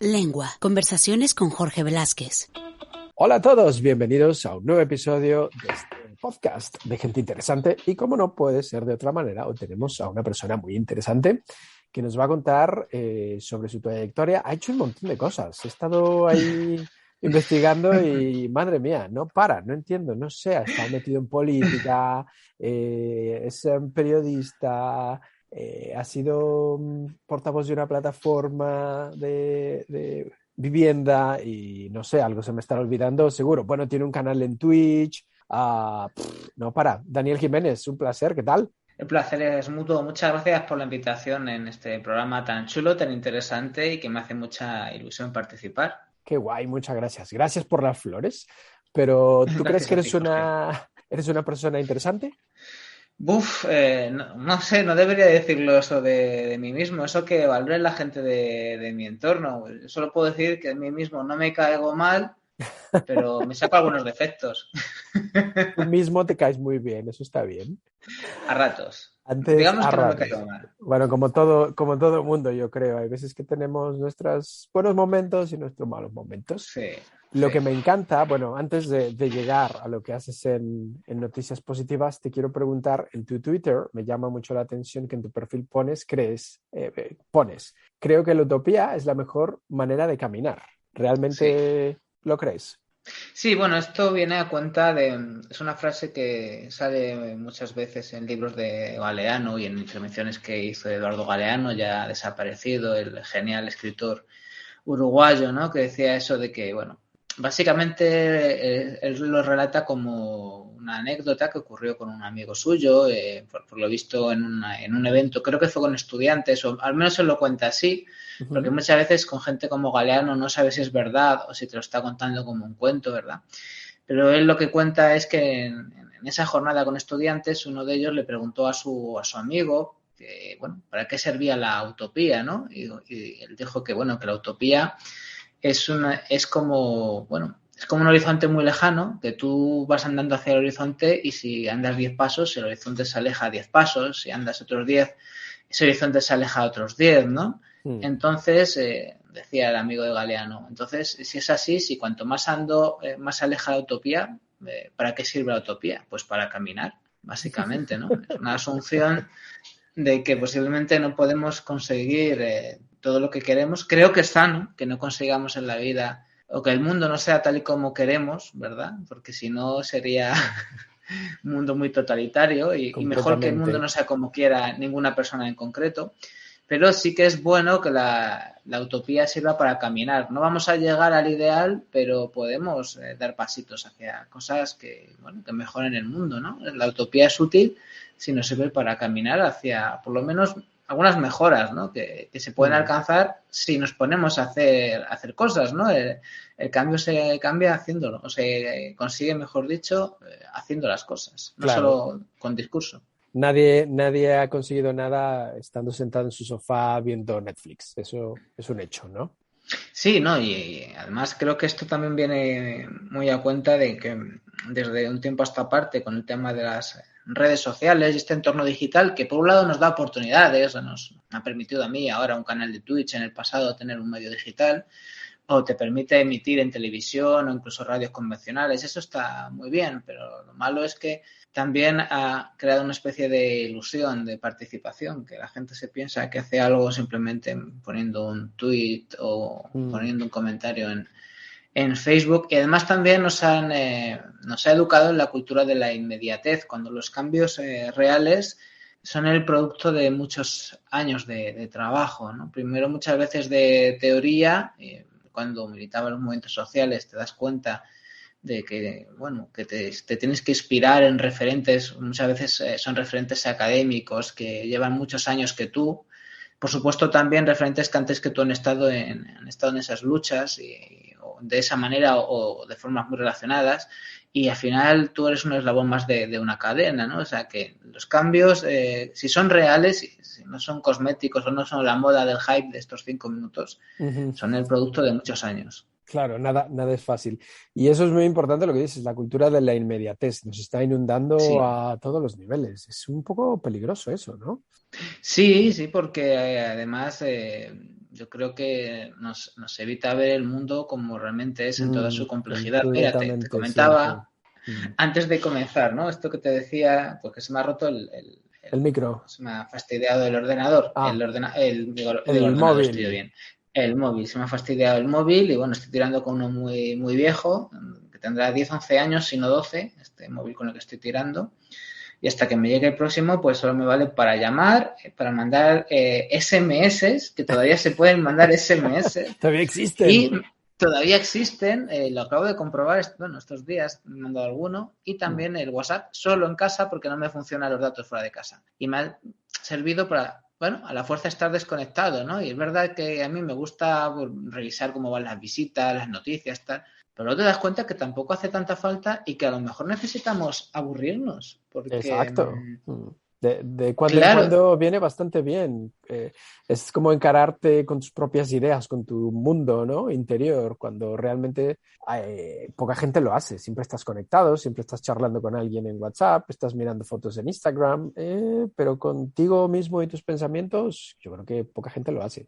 Lengua. Conversaciones con Jorge Velázquez. Hola a todos, bienvenidos a un nuevo episodio de este podcast de gente interesante. Y como no puede ser de otra manera, hoy tenemos a una persona muy interesante que nos va a contar sobre su trayectoria. Ha hecho un montón de cosas. He estado ahí investigando y, madre mía, no para, no entiendo, no sé, ha estado metido en política, es periodista, ha sido portavoz de una plataforma de vivienda y no sé, algo se me estará olvidando, seguro. Bueno, tiene un canal en Twitch. No para. Daniel Jiménez, un placer, ¿qué tal? El placer es mutuo. Muchas gracias por la invitación en este programa tan chulo, tan interesante y que me hace mucha ilusión participar. Qué guay, muchas gracias. Gracias por las flores. Pero ¿tú crees Gracias que a ti, Jorge. eres una persona interesante? No sé, no debería decirlo eso de mí mismo, eso que valore la gente de mi entorno. Yo solo puedo decir que de mí mismo no me caigo mal, pero me saco algunos defectos. Tú mismo te caes muy bien, eso está bien. A ratos. Antes, Digamos a que no me ratos. caigo mal. Bueno, como todo mundo, yo creo. Hay veces que tenemos nuestros buenos momentos y nuestros malos momentos. Sí, Lo sí. que me encanta, bueno, antes de llegar a lo que haces en Noticias Positivas, te quiero preguntar, en tu Twitter me llama mucho la atención que en tu perfil pones, creo que la utopía es la mejor manera de caminar. Sí. ¿Realmente lo crees? Sí, bueno, esto viene a cuenta de... Es una frase que sale muchas veces en libros de Galeano y en intervenciones que hizo Eduardo Galeano, ya desaparecido, el genial escritor uruguayo, ¿no? Que decía eso de que, bueno, básicamente él lo relata como una anécdota que ocurrió con un amigo suyo, por lo visto en un evento, creo que fue con estudiantes, o al menos se lo cuenta así, porque Uh-huh. muchas veces con gente como Galeano no sabes si es verdad o si te lo está contando como un cuento, ¿verdad? Pero él lo que cuenta es que en esa jornada con estudiantes, uno de ellos le preguntó a su amigo que, bueno, ¿para qué servía la utopía, no? Y él dijo que, bueno, que la utopía es como, bueno, es como un horizonte muy lejano, que tú vas andando hacia el horizonte y si andas 10 pasos, el horizonte se aleja a 10 pasos, si andas otros 10, ese horizonte se aleja a otros 10, ¿no? Hmm. Entonces, decía el amigo de Galeano, entonces, si es así, si cuanto más ando, más se aleja la utopía, ¿para qué sirve la utopía? Pues para caminar, básicamente, ¿no? Es una asunción de que posiblemente no podemos conseguir todo lo que queremos. Creo que es sano que no consigamos en la vida o que el mundo no sea tal y como queremos, ¿verdad? Porque si no sería un mundo muy totalitario y mejor que el mundo Completamente. no sea como quiera ninguna persona en concreto. Pero sí que es bueno que la utopía sirva para caminar. No vamos a llegar al ideal, pero podemos dar pasitos hacia cosas que, bueno, que mejoren el mundo, ¿no? La utopía es útil si nos sirve para caminar hacia, por lo menos, algunas mejoras, ¿no? Que se pueden Hmm. alcanzar si nos ponemos a hacer cosas, ¿no? El cambio se cambia haciéndolo, o se consigue, mejor dicho, haciendo las cosas, no Claro. solo con discurso. Nadie ha conseguido nada estando sentado en su sofá viendo Netflix. Eso es un hecho, ¿no? Sí, no, y además creo que esto también viene muy a cuenta de que desde un tiempo a esta parte, con el tema de las redes sociales y este entorno digital, que por un lado nos da oportunidades, nos ha permitido a mí ahora un canal de Twitch, en el pasado tener un medio digital, o te permite emitir en televisión o incluso radios convencionales. Eso está muy bien, pero lo malo es que también ha creado una especie de ilusión de participación, que la gente se piensa que hace algo simplemente poniendo un tweet o Mm. poniendo un comentario en Facebook. Y además también nos ha educado en la cultura de la inmediatez, cuando los cambios reales son el producto de muchos años de trabajo, ¿no? Primero muchas veces de teoría, cuando militaba en los movimientos sociales te das cuenta de que, bueno, que te tienes que inspirar en referentes, muchas veces son referentes académicos que llevan muchos años que tú, por supuesto también referentes que antes que tú han estado en esas luchas o de esa manera o de formas muy relacionadas y al final tú eres un eslabón más de una cadena, ¿no? O sea que los cambios, si son reales, si no son cosméticos o no son la moda del hype de estos 5 minutos, Ujú. son el producto de muchos años. Claro, nada es fácil. Y eso es muy importante lo que dices, la cultura de la inmediatez. Nos está inundando Sí. a todos los niveles. Es un poco peligroso eso, ¿no? Sí, sí, porque además yo creo que nos evita ver el mundo como realmente es en toda su complejidad. Mira, te comentaba antes de comenzar, ¿no? Esto que te decía, porque se me ha roto el micro. Se me ha fastidiado el ordenador. El móvil. Estoy bien. El móvil. Se me ha fastidiado el móvil y bueno, estoy tirando con uno muy, muy viejo, que tendrá 10, 11 años, si no 12, este móvil con el que estoy tirando. Y hasta que me llegue el próximo, pues solo me vale para llamar, para mandar SMS, que todavía se pueden mandar SMS. Todavía existen. Y todavía existen, lo acabo de comprobar estos días, me he mandado alguno, y también el WhatsApp, solo en casa porque no me funcionan los datos fuera de casa. Y me ha servido para, a la fuerza estar desconectado, ¿no? Y es verdad que a mí me gusta revisar cómo van las visitas, las noticias, tal, pero no te das cuenta que tampoco hace tanta falta y que a lo mejor necesitamos aburrirnos. Porque, exacto. De cuando en cuando viene bastante bien. Es como encararte con tus propias ideas, con tu mundo, ¿no? Interior, cuando realmente poca gente lo hace. Siempre estás conectado, siempre estás charlando con alguien en WhatsApp, estás mirando fotos en Instagram, pero contigo mismo y tus pensamientos, yo creo que poca gente lo hace.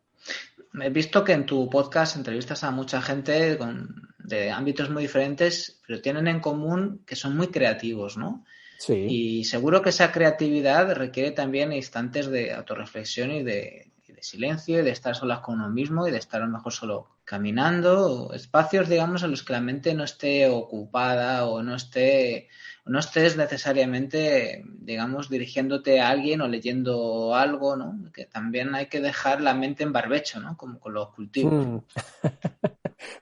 He visto que en tu podcast entrevistas a mucha gente de ámbitos muy diferentes, pero tienen en común que son muy creativos, ¿no? Sí. Y seguro que esa creatividad requiere también instantes de autorreflexión y de silencio, y de estar solas con uno mismo y de estar a lo mejor solo caminando, espacios, digamos, en los que la mente no esté ocupada o no estés necesariamente, digamos, dirigiéndote a alguien o leyendo algo, ¿no? Que también hay que dejar la mente en barbecho, ¿no? Como con los cultivos.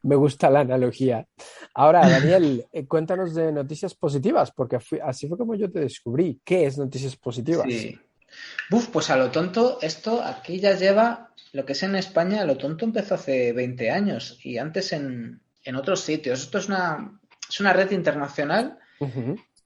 Me gusta la analogía. Ahora, Daniel, cuéntanos de noticias positivas, porque así fue como yo te descubrí. ¿Qué es noticias positivas? Sí. Pues a lo tonto, esto aquí ya lleva, lo que es en España, a lo tonto empezó hace 20 años y antes en otros sitios. Esto es una red internacional,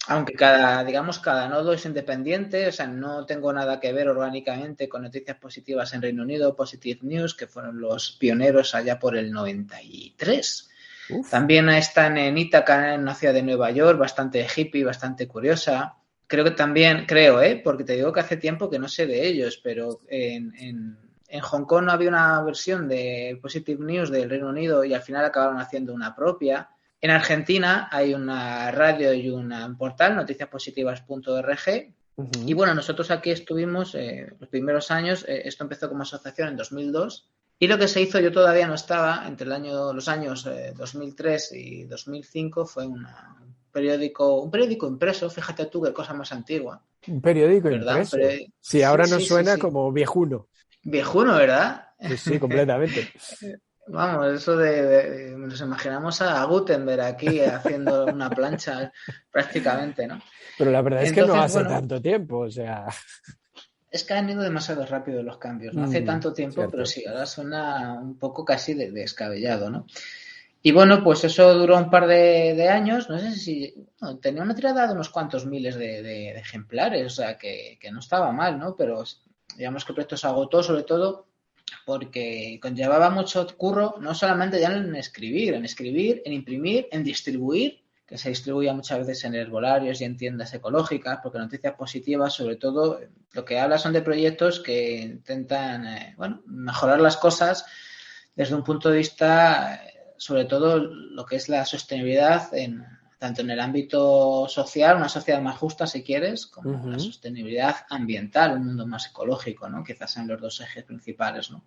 aunque cada nodo es independiente, o sea, no tengo nada que ver orgánicamente con noticias positivas en Reino Unido, Positive News, que fueron los pioneros allá por el 93. Uf. También están en Ítaca, en una ciudad de Nueva York, bastante hippie, bastante curiosa. Creo que también, porque te digo que hace tiempo que no sé de ellos, pero en Hong Kong no había una versión de Positive News del Reino Unido y al final acabaron haciendo una propia. En Argentina hay una radio y un portal, noticiaspositivas.org. Y bueno, nosotros aquí estuvimos los primeros años, esto empezó como asociación en 2002. Y lo que se hizo, yo todavía no estaba, entre los años 2003 y 2005, fue un periódico impreso, fíjate tú qué cosa más antigua. Un periódico, ¿verdad? Impreso. Sí, ahora nos suena como viejuno. Viejuno, ¿verdad? Sí, completamente. Vamos, eso nos imaginamos a Gutenberg aquí haciendo una plancha prácticamente, ¿no? Pero la verdad es que no hace tanto tiempo, o sea... Es que han ido demasiado rápido los cambios, no hace tanto tiempo, cierto. Pero sí, ahora suena un poco casi descabellado, ¿no? Y bueno, pues eso duró un par de años, no sé si... tenía una tirada de unos cuantos miles de ejemplares, o sea, que no estaba mal, ¿no? Pero digamos que el proyecto se agotó sobre todo porque conllevaba mucho curro, no solamente ya en escribir, en imprimir, en distribuir, que se distribuía muchas veces en herbolarios y en tiendas ecológicas, porque Noticias Positivas, sobre todo, lo que habla son de proyectos que intentan, mejorar las cosas desde un punto de vista, sobre todo, lo que es la sostenibilidad tanto en el ámbito social, una sociedad más justa, si quieres, como la sostenibilidad ambiental, un mundo más ecológico, ¿no? Quizás sean los dos ejes principales, ¿no?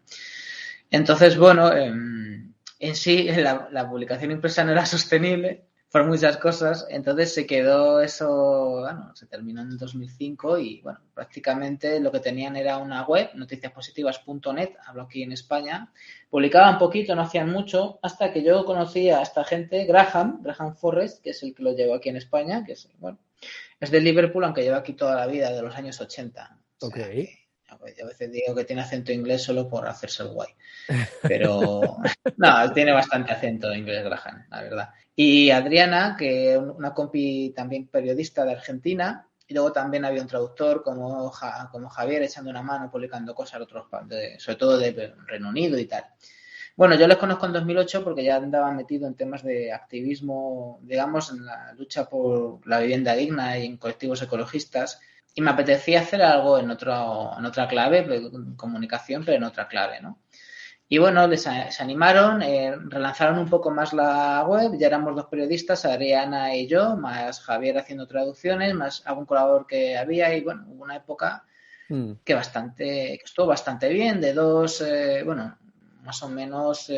Entonces, en sí, la publicación impresa no era sostenible por muchas cosas, entonces se quedó eso, se terminó en 2005 y, prácticamente lo que tenían era una web, noticiaspositivas.net, hablo aquí en España, publicaban poquito, no hacían mucho, hasta que yo conocí a esta gente, Graham Forrest, que es el que lo llevó aquí en España, que es de Liverpool, aunque lleva aquí toda la vida, de los años 80. Ok. Yo a veces digo que tiene acento inglés solo por hacerse el guay. Pero no, tiene bastante acento inglés Graham, la verdad. Y Adriana, que es una compi también periodista de Argentina, y luego también había un traductor como Javier echando una mano, publicando cosas sobre todo de Reino Unido y tal. Bueno, yo les conozco en 2008 porque ya andaba metido en temas de activismo, digamos, en la lucha por la vivienda digna y en colectivos ecologistas. Y me apetecía hacer algo en otra clave, comunicación, pero en otra clave, ¿no? Y bueno, se animaron, relanzaron un poco más la web, ya éramos 2 periodistas, Adriana y yo, más Javier haciendo traducciones, más algún colaborador que había, y bueno, hubo una época que estuvo bastante bien, de 2, más o menos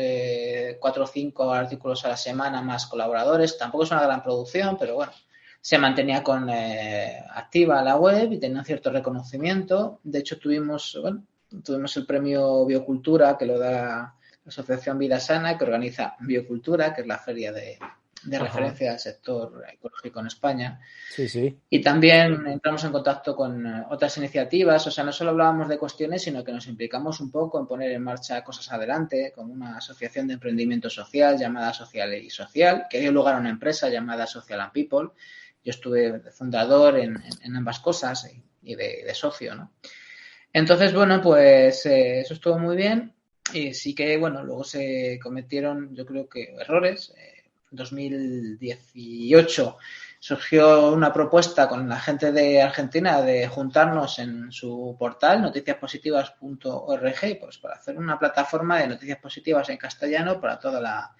4 o 5 artículos a la semana, más colaboradores. Tampoco es una gran producción, pero bueno, se mantenía activa la web y tenía un cierto reconocimiento. De hecho, tuvimos el premio Biocultura, que lo da la Asociación Vida Sana, que organiza Biocultura, que es la feria de referencia al sector ecológico en España. Sí, sí. Y también entramos en contacto con otras iniciativas, o sea, no solo hablábamos de cuestiones, sino que nos implicamos un poco en poner en marcha cosas adelante, con una asociación de emprendimiento social llamada Social y Social, que dio lugar a una empresa llamada Social and People. Yo estuve de fundador en ambas cosas y de socio, ¿no? Entonces, bueno, pues eso estuvo muy bien y sí que, bueno, luego se cometieron, yo creo que errores. En 2018 surgió una propuesta con la gente de Argentina de juntarnos en su portal noticiaspositivas.org, pues para hacer una plataforma de noticias positivas en castellano para toda la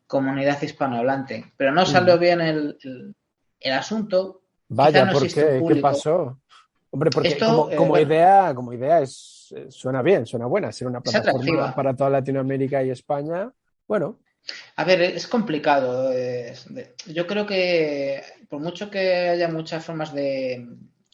comunidad hispanohablante. Pero no salió bien el asunto. Vaya, Quizá no ¿por existe un qué? ¿Qué público. pasó? Hombre, porque Esto, como idea suena bien, suena buena. Ser una es plataforma atractiva. para toda Latinoamérica y España, bueno. A ver, es complicado. Yo creo que por mucho que haya muchas formas de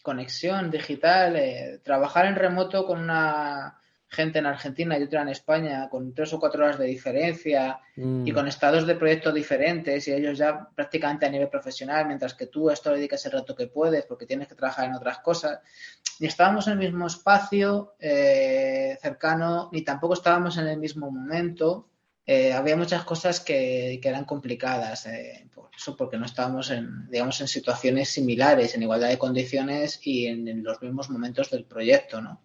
conexión digital, trabajar en remoto con una gente en Argentina y otra en España, con 3 o 4 horas de diferencia y con estados de proyectos diferentes y ellos ya prácticamente a nivel profesional, mientras que tú a esto le dedicas el rato que puedes porque tienes que trabajar en otras cosas. Ni estábamos en el mismo espacio cercano, ni tampoco estábamos en el mismo momento. Había muchas cosas que eran complicadas, por eso, porque no estábamos digamos, en situaciones similares, en igualdad de condiciones y en los mismos momentos del proyecto, ¿no?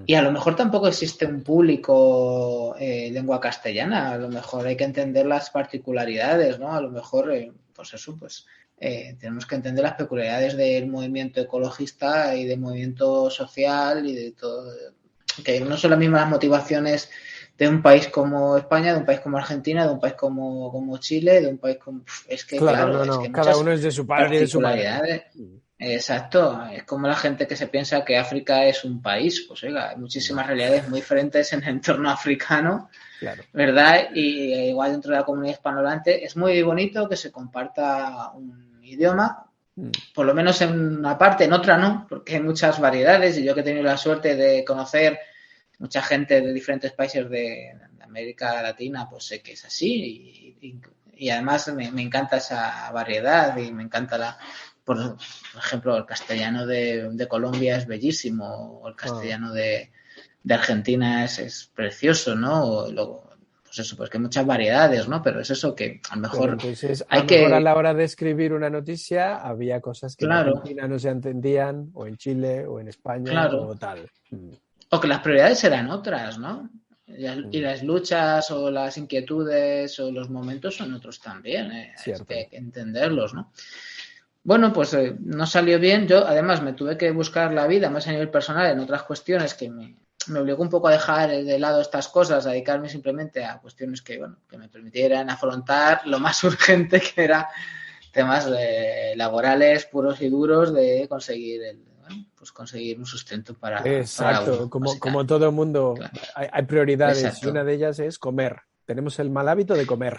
Y a lo mejor tampoco existe un público lengua castellana, a lo mejor hay que entender las particularidades, ¿no? A lo mejor, tenemos que entender las peculiaridades del movimiento ecologista y del movimiento social y de todo, que no son las mismas motivaciones de un país como España, de un país como Argentina, de un país como Chile, de un país como... Es que, claro, es que hay Cada muchas uno es de su padre y de su madre. particularidades. Exacto, es como la gente que se piensa que África es un país, pues oiga, hay muchísimas realidades muy diferentes en el entorno africano, Claro. ¿verdad? Y igual dentro de la comunidad hispanohablante es muy bonito que se comparta un idioma, por lo menos en una parte, en otra no, porque hay muchas variedades y yo que he tenido la suerte de conocer mucha gente de diferentes países de América Latina, pues sé que es así y además me encanta esa variedad y me encanta por ejemplo, el castellano de Colombia es bellísimo, o el castellano de Argentina es precioso, ¿no? O luego, pues eso, pues que hay muchas variedades, ¿no? Pero es eso que a lo mejor Pero entonces, hay a lo mejor a que... la hora de escribir una noticia había cosas que en Claro, Argentina no se entendían, o en Chile, o en España, claro. o tal. O que las prioridades eran otras, ¿no? Y las luchas o las inquietudes o los momentos son otros también. Es que Cierto. hay que entenderlos, ¿no? Bueno, pues no salió bien. Yo, además, me tuve que buscar la vida más a nivel personal en otras cuestiones que me obligó un poco a dejar de lado estas cosas, a dedicarme simplemente a cuestiones que, bueno, que me permitieran afrontar lo más urgente, que era temas laborales puros y duros de conseguir un sustento para Exacto, uno, como todo el mundo, claro. hay prioridades y Exacto. una de ellas es comer. Tenemos el mal hábito de comer.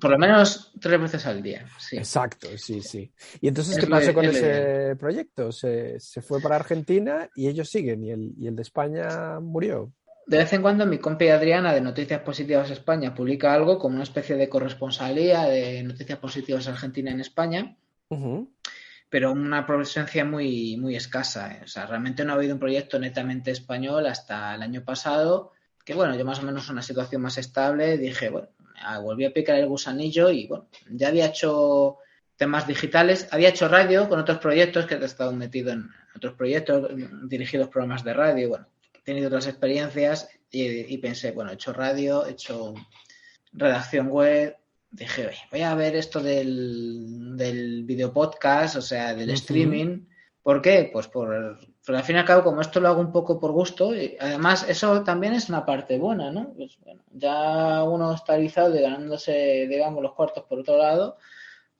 Por lo menos 3 veces al día, sí. Exacto, sí, sí. ¿Y entonces qué pasó con ese proyecto? Se fue para Argentina y ellos siguen y el de España murió. De vez en cuando mi compi Adriana de Noticias Positivas España publica algo como una especie de corresponsalía de Noticias Positivas Argentina en España, pero una presencia muy, muy escasa. O sea, realmente no ha habido un proyecto netamente español hasta el año pasado, que bueno, yo más o menos una situación más estable, dije, bueno, volví a picar el gusanillo y bueno, ya había hecho temas digitales, había hecho radio con otros proyectos, que he estado metido en otros proyectos, dirigidos programas de radio, bueno, he tenido otras experiencias y pensé, bueno, he hecho radio, he hecho redacción web, dije, voy a ver esto del video podcast, o sea, del streaming. ¿Por qué? Pues por Porque al fin y al cabo, como esto lo hago un poco por gusto, y además eso también es una parte buena, ¿no? Pues, bueno, ya uno está erizado y ganándose, digamos, los cuartos por otro lado,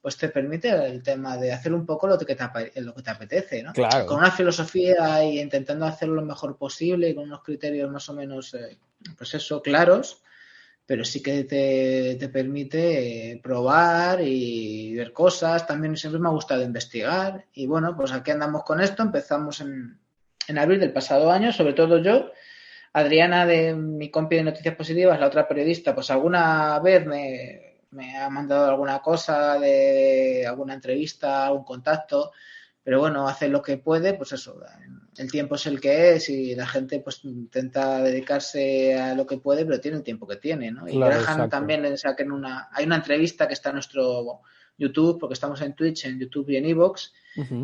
pues te permite el tema de hacer un poco lo que te apetece, ¿no? Claro. Con una filosofía y intentando hacerlo lo mejor posible y con unos criterios más o menos, pues eso, claros, pero sí que te permite probar y ver cosas. También siempre me ha gustado investigar y bueno, pues aquí andamos con esto. Empezamos en abril del pasado año, sobre todo yo. Adriana, de mi compi de Noticias Positivas, la otra periodista, pues alguna vez me ha mandado alguna cosa de alguna entrevista, algún contacto, pero bueno, hace lo que puede, pues eso, el tiempo es el que es y la gente pues intenta dedicarse a lo que puede, pero tiene el tiempo que tiene, ¿no? Y Claro, Graham exacto. también le saquen hay una entrevista que está en nuestro YouTube, porque estamos en Twitch, en YouTube y en iVoox,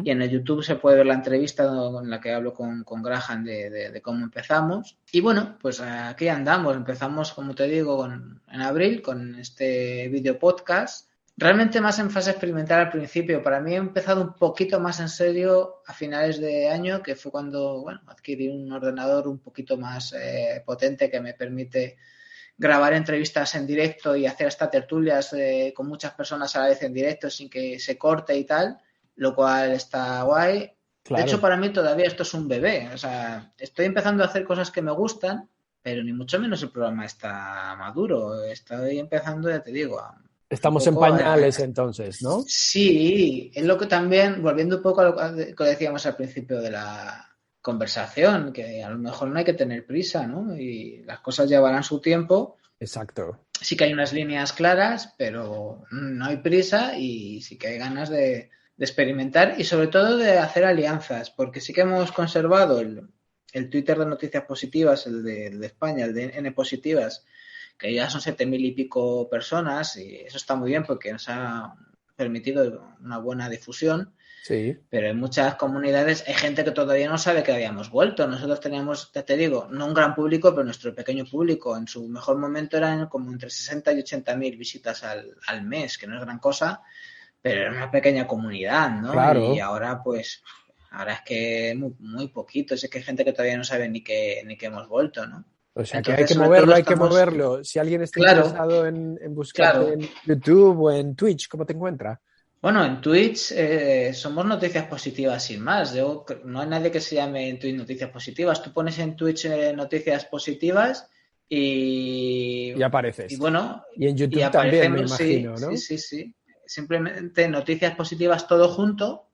y en el YouTube se puede ver la entrevista en la que hablo con Graham de cómo empezamos. Y bueno, pues aquí andamos. Empezamos, como te digo, en abril con este video podcast. Realmente más en fase experimental al principio. Para mí he empezado un poquito más en serio a finales de año, que fue cuando adquirí un ordenador un poquito más potente que me permite grabar entrevistas en directo y hacer hasta tertulias con muchas personas a la vez en directo sin que se corte y tal, lo cual está guay. Claro. De hecho, para mí todavía esto es un bebé. O sea, estoy empezando a hacer cosas que me gustan, pero ni mucho menos el programa está maduro. Estoy empezando, ya te digo, Estamos en pañales entonces, ¿no? Sí, es lo que también, volviendo un poco a lo que decíamos al principio de la conversación, que a lo mejor no hay que tener prisa, ¿no? Y las cosas llevarán su tiempo. Exacto. Sí que hay unas líneas claras, pero no hay prisa y sí que hay ganas de experimentar y sobre todo de hacer alianzas, porque sí que hemos conservado el Twitter de Noticias Positivas, el de España, el de N Positivas, que ya son 7.000 y pico personas y eso está muy bien porque nos ha permitido una buena difusión. Sí. Pero en muchas comunidades hay gente que todavía no sabe que habíamos vuelto. Nosotros teníamos, te digo, no un gran público, pero nuestro pequeño público en su mejor momento eran como entre 60 y 80.000 visitas al mes, que no es gran cosa, pero era una pequeña comunidad, ¿no? Claro. Y ahora pues, ahora es que muy, muy poquito, es que hay gente que todavía no sabe ni que hemos vuelto, ¿no? O sea, Entonces, que hay que moverlo. Si alguien está interesado en buscarte en YouTube o en Twitch, ¿cómo te encuentra? Bueno, en Twitch somos Noticias Positivas sin más. No hay nadie que se llame en Twitch Noticias Positivas. Tú pones en Twitch Noticias Positivas y apareces. Y bueno, y en YouTube también, me imagino, sí, ¿no? Sí. Simplemente Noticias Positivas todo junto,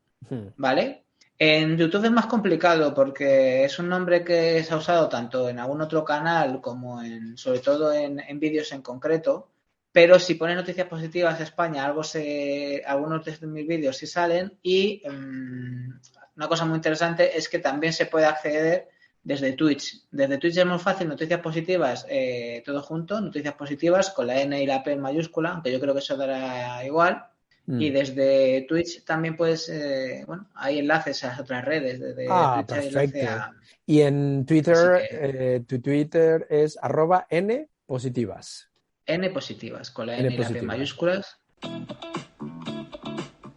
¿vale? En YouTube es más complicado porque es un nombre que se ha usado tanto en algún otro canal como sobre todo en vídeos en concreto. Pero si pones Noticias Positivas España, algunos de mis vídeos sí salen y una cosa muy interesante es que también se puede acceder desde Twitch. Desde Twitch es muy fácil, Noticias Positivas, todo junto, Noticias Positivas con la N y la P en mayúscula, aunque yo creo que eso dará igual. Y desde Twitch también puedes, hay enlaces a las otras redes. Desde Twitch perfecto. Y en Twitter, tu Twitter es @npositivas. N Positivas, con la N y la P mayúsculas.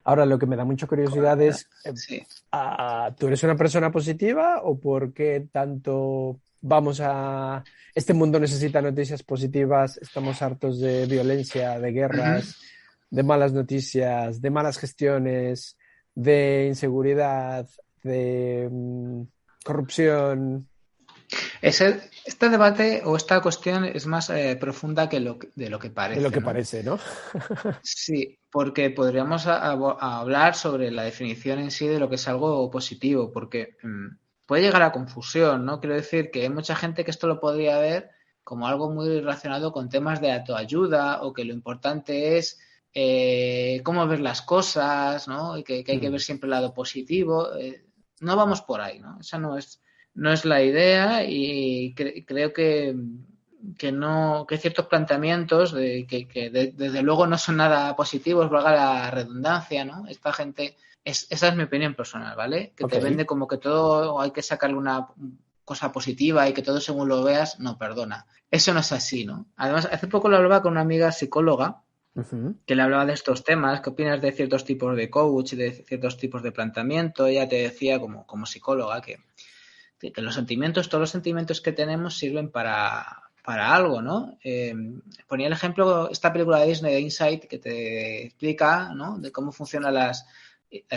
Ahora, lo que me da mucha curiosidad es, sí. ¿Tú eres una persona positiva o por qué tanto este mundo necesita noticias positivas? Estamos hartos de violencia, de guerras, de malas noticias, de malas gestiones, de inseguridad, de corrupción. Este debate o esta cuestión es más profunda de lo que parece. De lo que parece, ¿no? Sí, porque podríamos hablar sobre la definición en sí de lo que es algo positivo, porque puede llegar a confusión, ¿no? Quiero decir que hay mucha gente que esto lo podría ver como algo muy relacionado con temas de autoayuda o que lo importante es cómo ver las cosas, ¿no? Y que hay que ver siempre el lado positivo. No vamos por ahí, ¿no? Esa no es la idea y creo que hay ciertos planteamientos que desde luego no son nada positivos, valga la redundancia, ¿no? Esta gente, esa es mi opinión personal, ¿vale? Que te vende como que todo hay que sacarle una cosa positiva y que todo según lo veas, no, perdona. Eso no es así, ¿no? Además, hace poco lo hablaba con una amiga psicóloga que le hablaba de estos temas, qué opinas de ciertos tipos de coach, de ciertos tipos de planteamiento. Ella te decía como psicóloga que que los sentimientos, todos los sentimientos que tenemos sirven para algo, ¿no? Ponía el ejemplo, esta película de Disney, de Insight, que te explica, ¿no?, de cómo funcionan las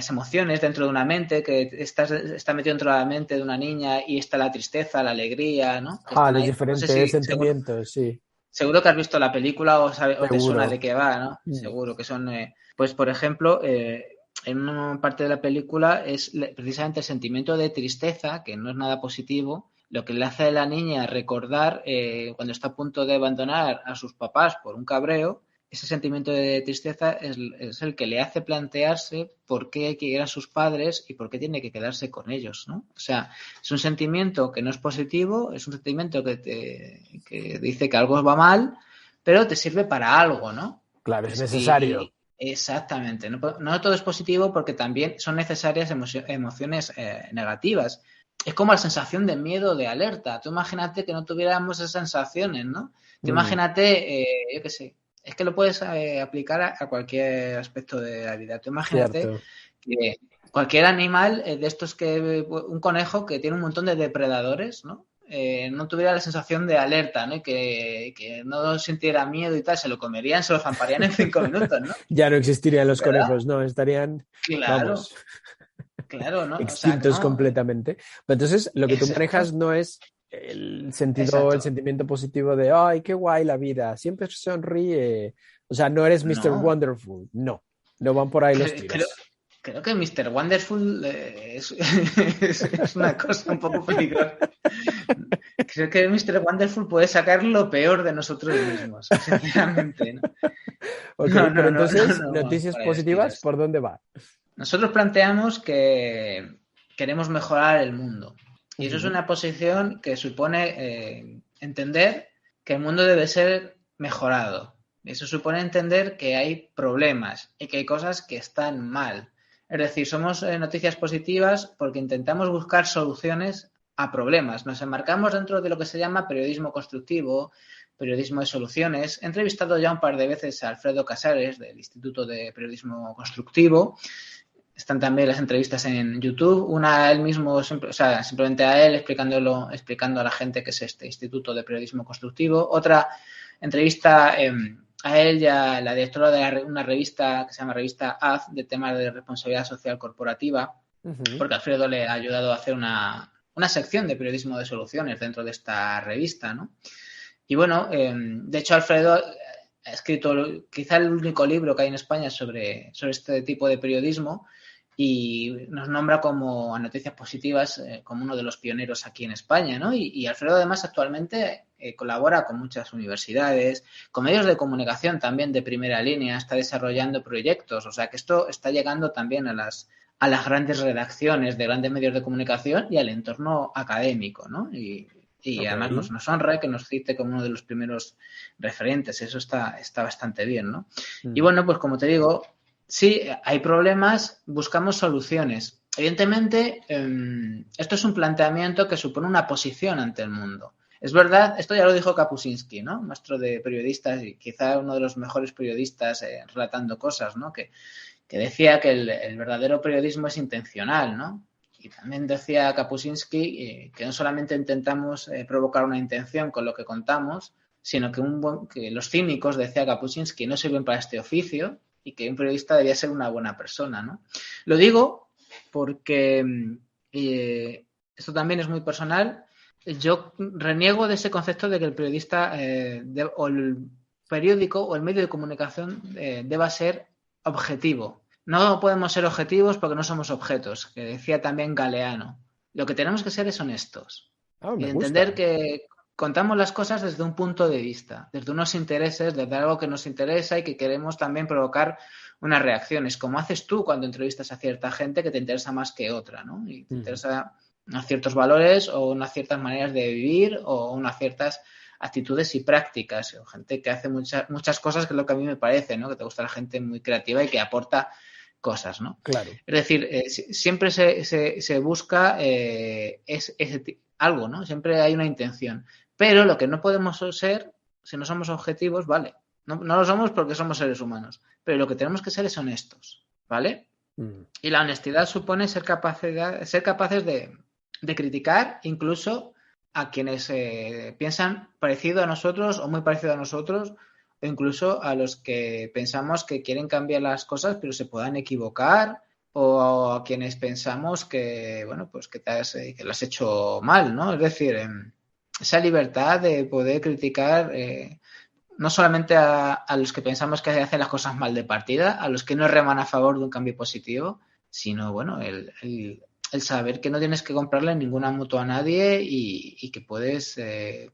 emociones dentro de una mente, que está metido dentro de la mente de una niña y está la tristeza, la alegría, ¿no? Que Los ahí. diferentes No sé sentimientos, sí. Seguro que has visto la película o te suena de qué va, ¿no? Mm. Seguro que son... pues, por ejemplo, en una parte de la película es precisamente el sentimiento de tristeza, que no es nada positivo, lo que le hace a la niña recordar cuando está a punto de abandonar a sus papás por un cabreo. Ese sentimiento de tristeza es el que le hace plantearse por qué quiere a sus padres y por qué tiene que quedarse con ellos, ¿no? O sea, es un sentimiento que no es positivo, es un sentimiento que dice que algo va mal, pero te sirve para algo, ¿no? Claro, es necesario. Exactamente. No todo es positivo porque también son necesarias emociones negativas. Es como la sensación de miedo, de alerta. Tú imagínate que no tuviéramos esas sensaciones, ¿no? Tú imagínate, yo qué sé, es que lo puedes aplicar a cualquier aspecto de la vida. Tú imagínate que cualquier animal de estos un conejo que tiene un montón de depredadores, ¿no? No tuviera la sensación de alerta, ¿no? Y que no sintiera miedo y tal, se lo comerían, se lo zamparían en 5 minutos, ¿no? Ya no existirían los ¿verdad? Conejos, ¿no? Estarían, claro, vamos, claro, ¿no? extintos, o sea, no, completamente. Pero entonces, lo que tú manejas no es el sentimiento positivo de, ay, qué guay la vida, siempre sonríe. O sea, no eres Mr. Wonderful, no van por ahí los tiros. Creo que Mr. Wonderful es una cosa un poco peligrosa. Creo que Mr. Wonderful puede sacar lo peor de nosotros mismos, sinceramente, ¿no? Okay, pero entonces, noticias positivas, ¿por dónde va? Nosotros planteamos que queremos mejorar el mundo. Y eso es una posición que supone entender que el mundo debe ser mejorado. Eso supone entender que hay problemas y que hay cosas que están mal. Es decir, somos noticias positivas porque intentamos buscar soluciones a problemas. Nos enmarcamos dentro de lo que se llama periodismo constructivo, periodismo de soluciones. He entrevistado ya un par de veces a Alfredo Casares del Instituto de Periodismo Constructivo. Están también las entrevistas en YouTube. Una a él mismo, simplemente a él explicando a la gente qué es este Instituto de Periodismo Constructivo. Otra entrevista a él y a la directora de una revista que se llama Revista AZ, de temas de responsabilidad social corporativa, porque Alfredo le ha ayudado a hacer una sección de periodismo de soluciones dentro de esta revista, ¿no? Y bueno, de hecho Alfredo ha escrito quizá el único libro que hay en España sobre este tipo de periodismo y nos nombra como a Noticias Positivas como uno de los pioneros aquí en España, ¿no? Y Alfredo además actualmente colabora con muchas universidades, con medios de comunicación también de primera línea, está desarrollando proyectos, o sea que esto está llegando también a las grandes redacciones de grandes medios de comunicación y al entorno académico, ¿no? Y además nos honra que nos cite como uno de los primeros referentes, eso está bastante bien, ¿no? Y bueno, pues como te digo, sí, hay problemas, buscamos soluciones. Evidentemente, esto es un planteamiento que supone una posición ante el mundo. Es verdad, esto ya lo dijo Kapuscinski, ¿no? Maestro de periodistas y quizá uno de los mejores periodistas relatando cosas, ¿no? Que decía que el verdadero periodismo es intencional, ¿no? Y también decía Kapuscinski que no solamente intentamos provocar una intención con lo que contamos, sino que los cínicos, decía Kapuscinski, no sirven para este oficio y que un periodista debía ser una buena persona, ¿no? Lo digo porque esto también es muy personal. Yo reniego de ese concepto de que el periodista o el periódico o el medio de comunicación deba ser objetivo. No podemos ser objetivos porque no somos objetos, que decía también Galeano. Lo que tenemos que ser es honestos y entender que contamos las cosas desde un punto de vista, desde unos intereses, desde algo que nos interesa y que queremos también provocar unas reacciones, como haces tú cuando entrevistas a cierta gente que te interesa más que otra, ¿no? Y te interesa unos ciertos valores o unas ciertas maneras de vivir o unas ciertas actitudes y prácticas, o gente que hace muchas cosas, que es lo que a mí me parece, ¿no? Que te gusta la gente muy creativa y que aporta cosas, ¿no? Claro. Es decir, siempre se busca algo, ¿no? Siempre hay una intención. Pero lo que no podemos ser, si no somos objetivos, vale. No lo somos porque somos seres humanos. Pero lo que tenemos que ser es honestos, ¿vale? Y la honestidad supone ser capaces de de criticar incluso a quienes piensan parecido a nosotros o muy parecido a nosotros, o incluso a los que pensamos que quieren cambiar las cosas pero se puedan equivocar, o a quienes pensamos que, bueno, pues que que lo has hecho mal, ¿no? Es decir, esa libertad de poder criticar no solamente a los que pensamos que hacen las cosas mal de partida, a los que no reman a favor de un cambio positivo, sino, bueno, el saber que no tienes que comprarle ninguna moto a nadie y que puedes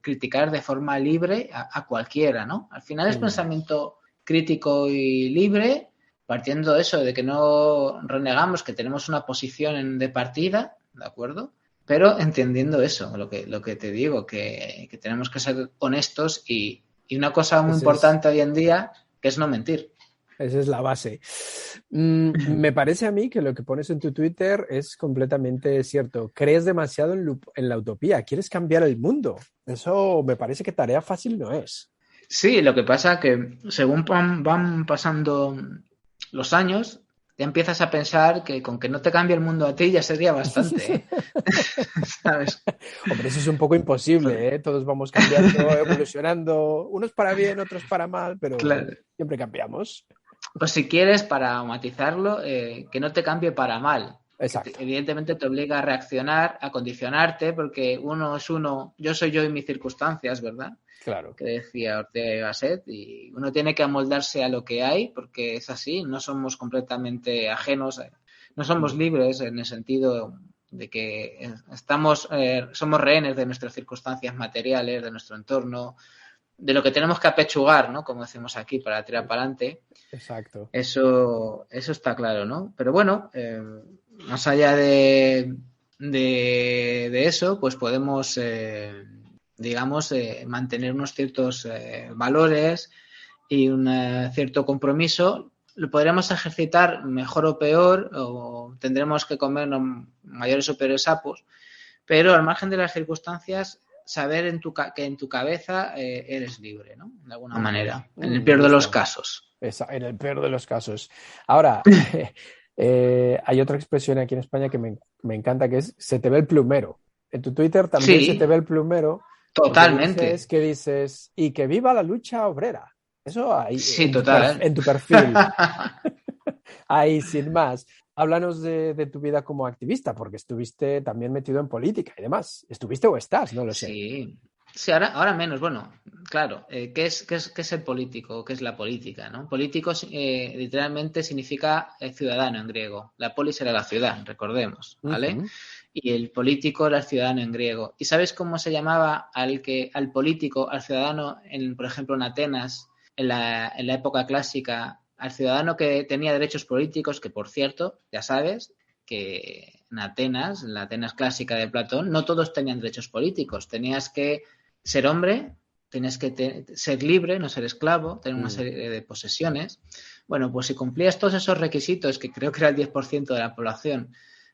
criticar de forma libre a cualquiera, ¿no? Al final es pensamiento crítico y libre, partiendo de eso, de que no renegamos que tenemos una posición de partida, ¿de acuerdo? Pero entendiendo eso, lo que te digo, que tenemos que ser honestos y una cosa muy importante hoy en día, que es no mentir. Esa es la base. Me parece a mí que lo que pones en tu Twitter es completamente cierto. Crees demasiado en la utopía. Quieres cambiar el mundo. Eso me parece que tarea fácil no es. Sí, lo que pasa que según van pasando los años, ya empiezas a pensar que con que no te cambie el mundo a ti ya sería bastante, ¿eh? ¿Sabes? Hombre, eso es un poco imposible, ¿eh? Todos vamos cambiando, evolucionando, unos para bien, otros para mal, pero claro. Siempre cambiamos. Pues si quieres, para matizarlo, que no te cambie para mal. Exacto. Evidentemente te obliga a reaccionar, a condicionarte, porque uno es uno, yo soy yo y mis circunstancias, ¿verdad? Claro. Que decía Ortega y Gasset, y uno tiene que amoldarse a lo que hay, porque es así, no somos completamente ajenos, no somos libres en el sentido de que somos rehenes de nuestras circunstancias materiales, de nuestro entorno, de lo que tenemos que apechugar, ¿no? Como decimos aquí, para tirar para adelante. Exacto. Eso está claro, ¿no? Pero bueno, más allá de eso, pues podemos, digamos, mantener unos ciertos valores y un cierto compromiso. Lo podremos ejercitar mejor o peor, o tendremos que comernos mayores o peores sapos, pero al margen de las circunstancias, saber que en tu cabeza eres libre, ¿no? De alguna manera, en el peor de los casos. En el peor de los casos. Ahora, hay otra expresión aquí en España que me encanta, que es se te ve el plumero. En tu Twitter también se te ve el plumero. Totalmente. Que dices, y que viva la lucha obrera. Eso ahí sí, total. En tu perfil. Ahí, sin más. Háblanos de tu vida como activista, porque estuviste también metido en política y demás. ¿Estuviste o estás? No lo sé. Sí, ahora menos. Bueno, claro, ¿qué es el político? ¿Qué es la política, no? Político literalmente significa ciudadano en griego. La polis era la ciudad, recordemos, ¿vale? Uh-huh. Y el político era el ciudadano en griego. ¿Y sabes cómo se llamaba al político, al ciudadano, por ejemplo, en Atenas, en la época clásica, al ciudadano que tenía derechos políticos, que por cierto, ya sabes, que en Atenas, en la Atenas clásica de Platón, no todos tenían derechos políticos. Tenías que ser hombre, tenías que ser libre, no ser esclavo, tener una serie de posesiones. Bueno, pues si cumplías todos esos requisitos, que creo que era el 10% de la población,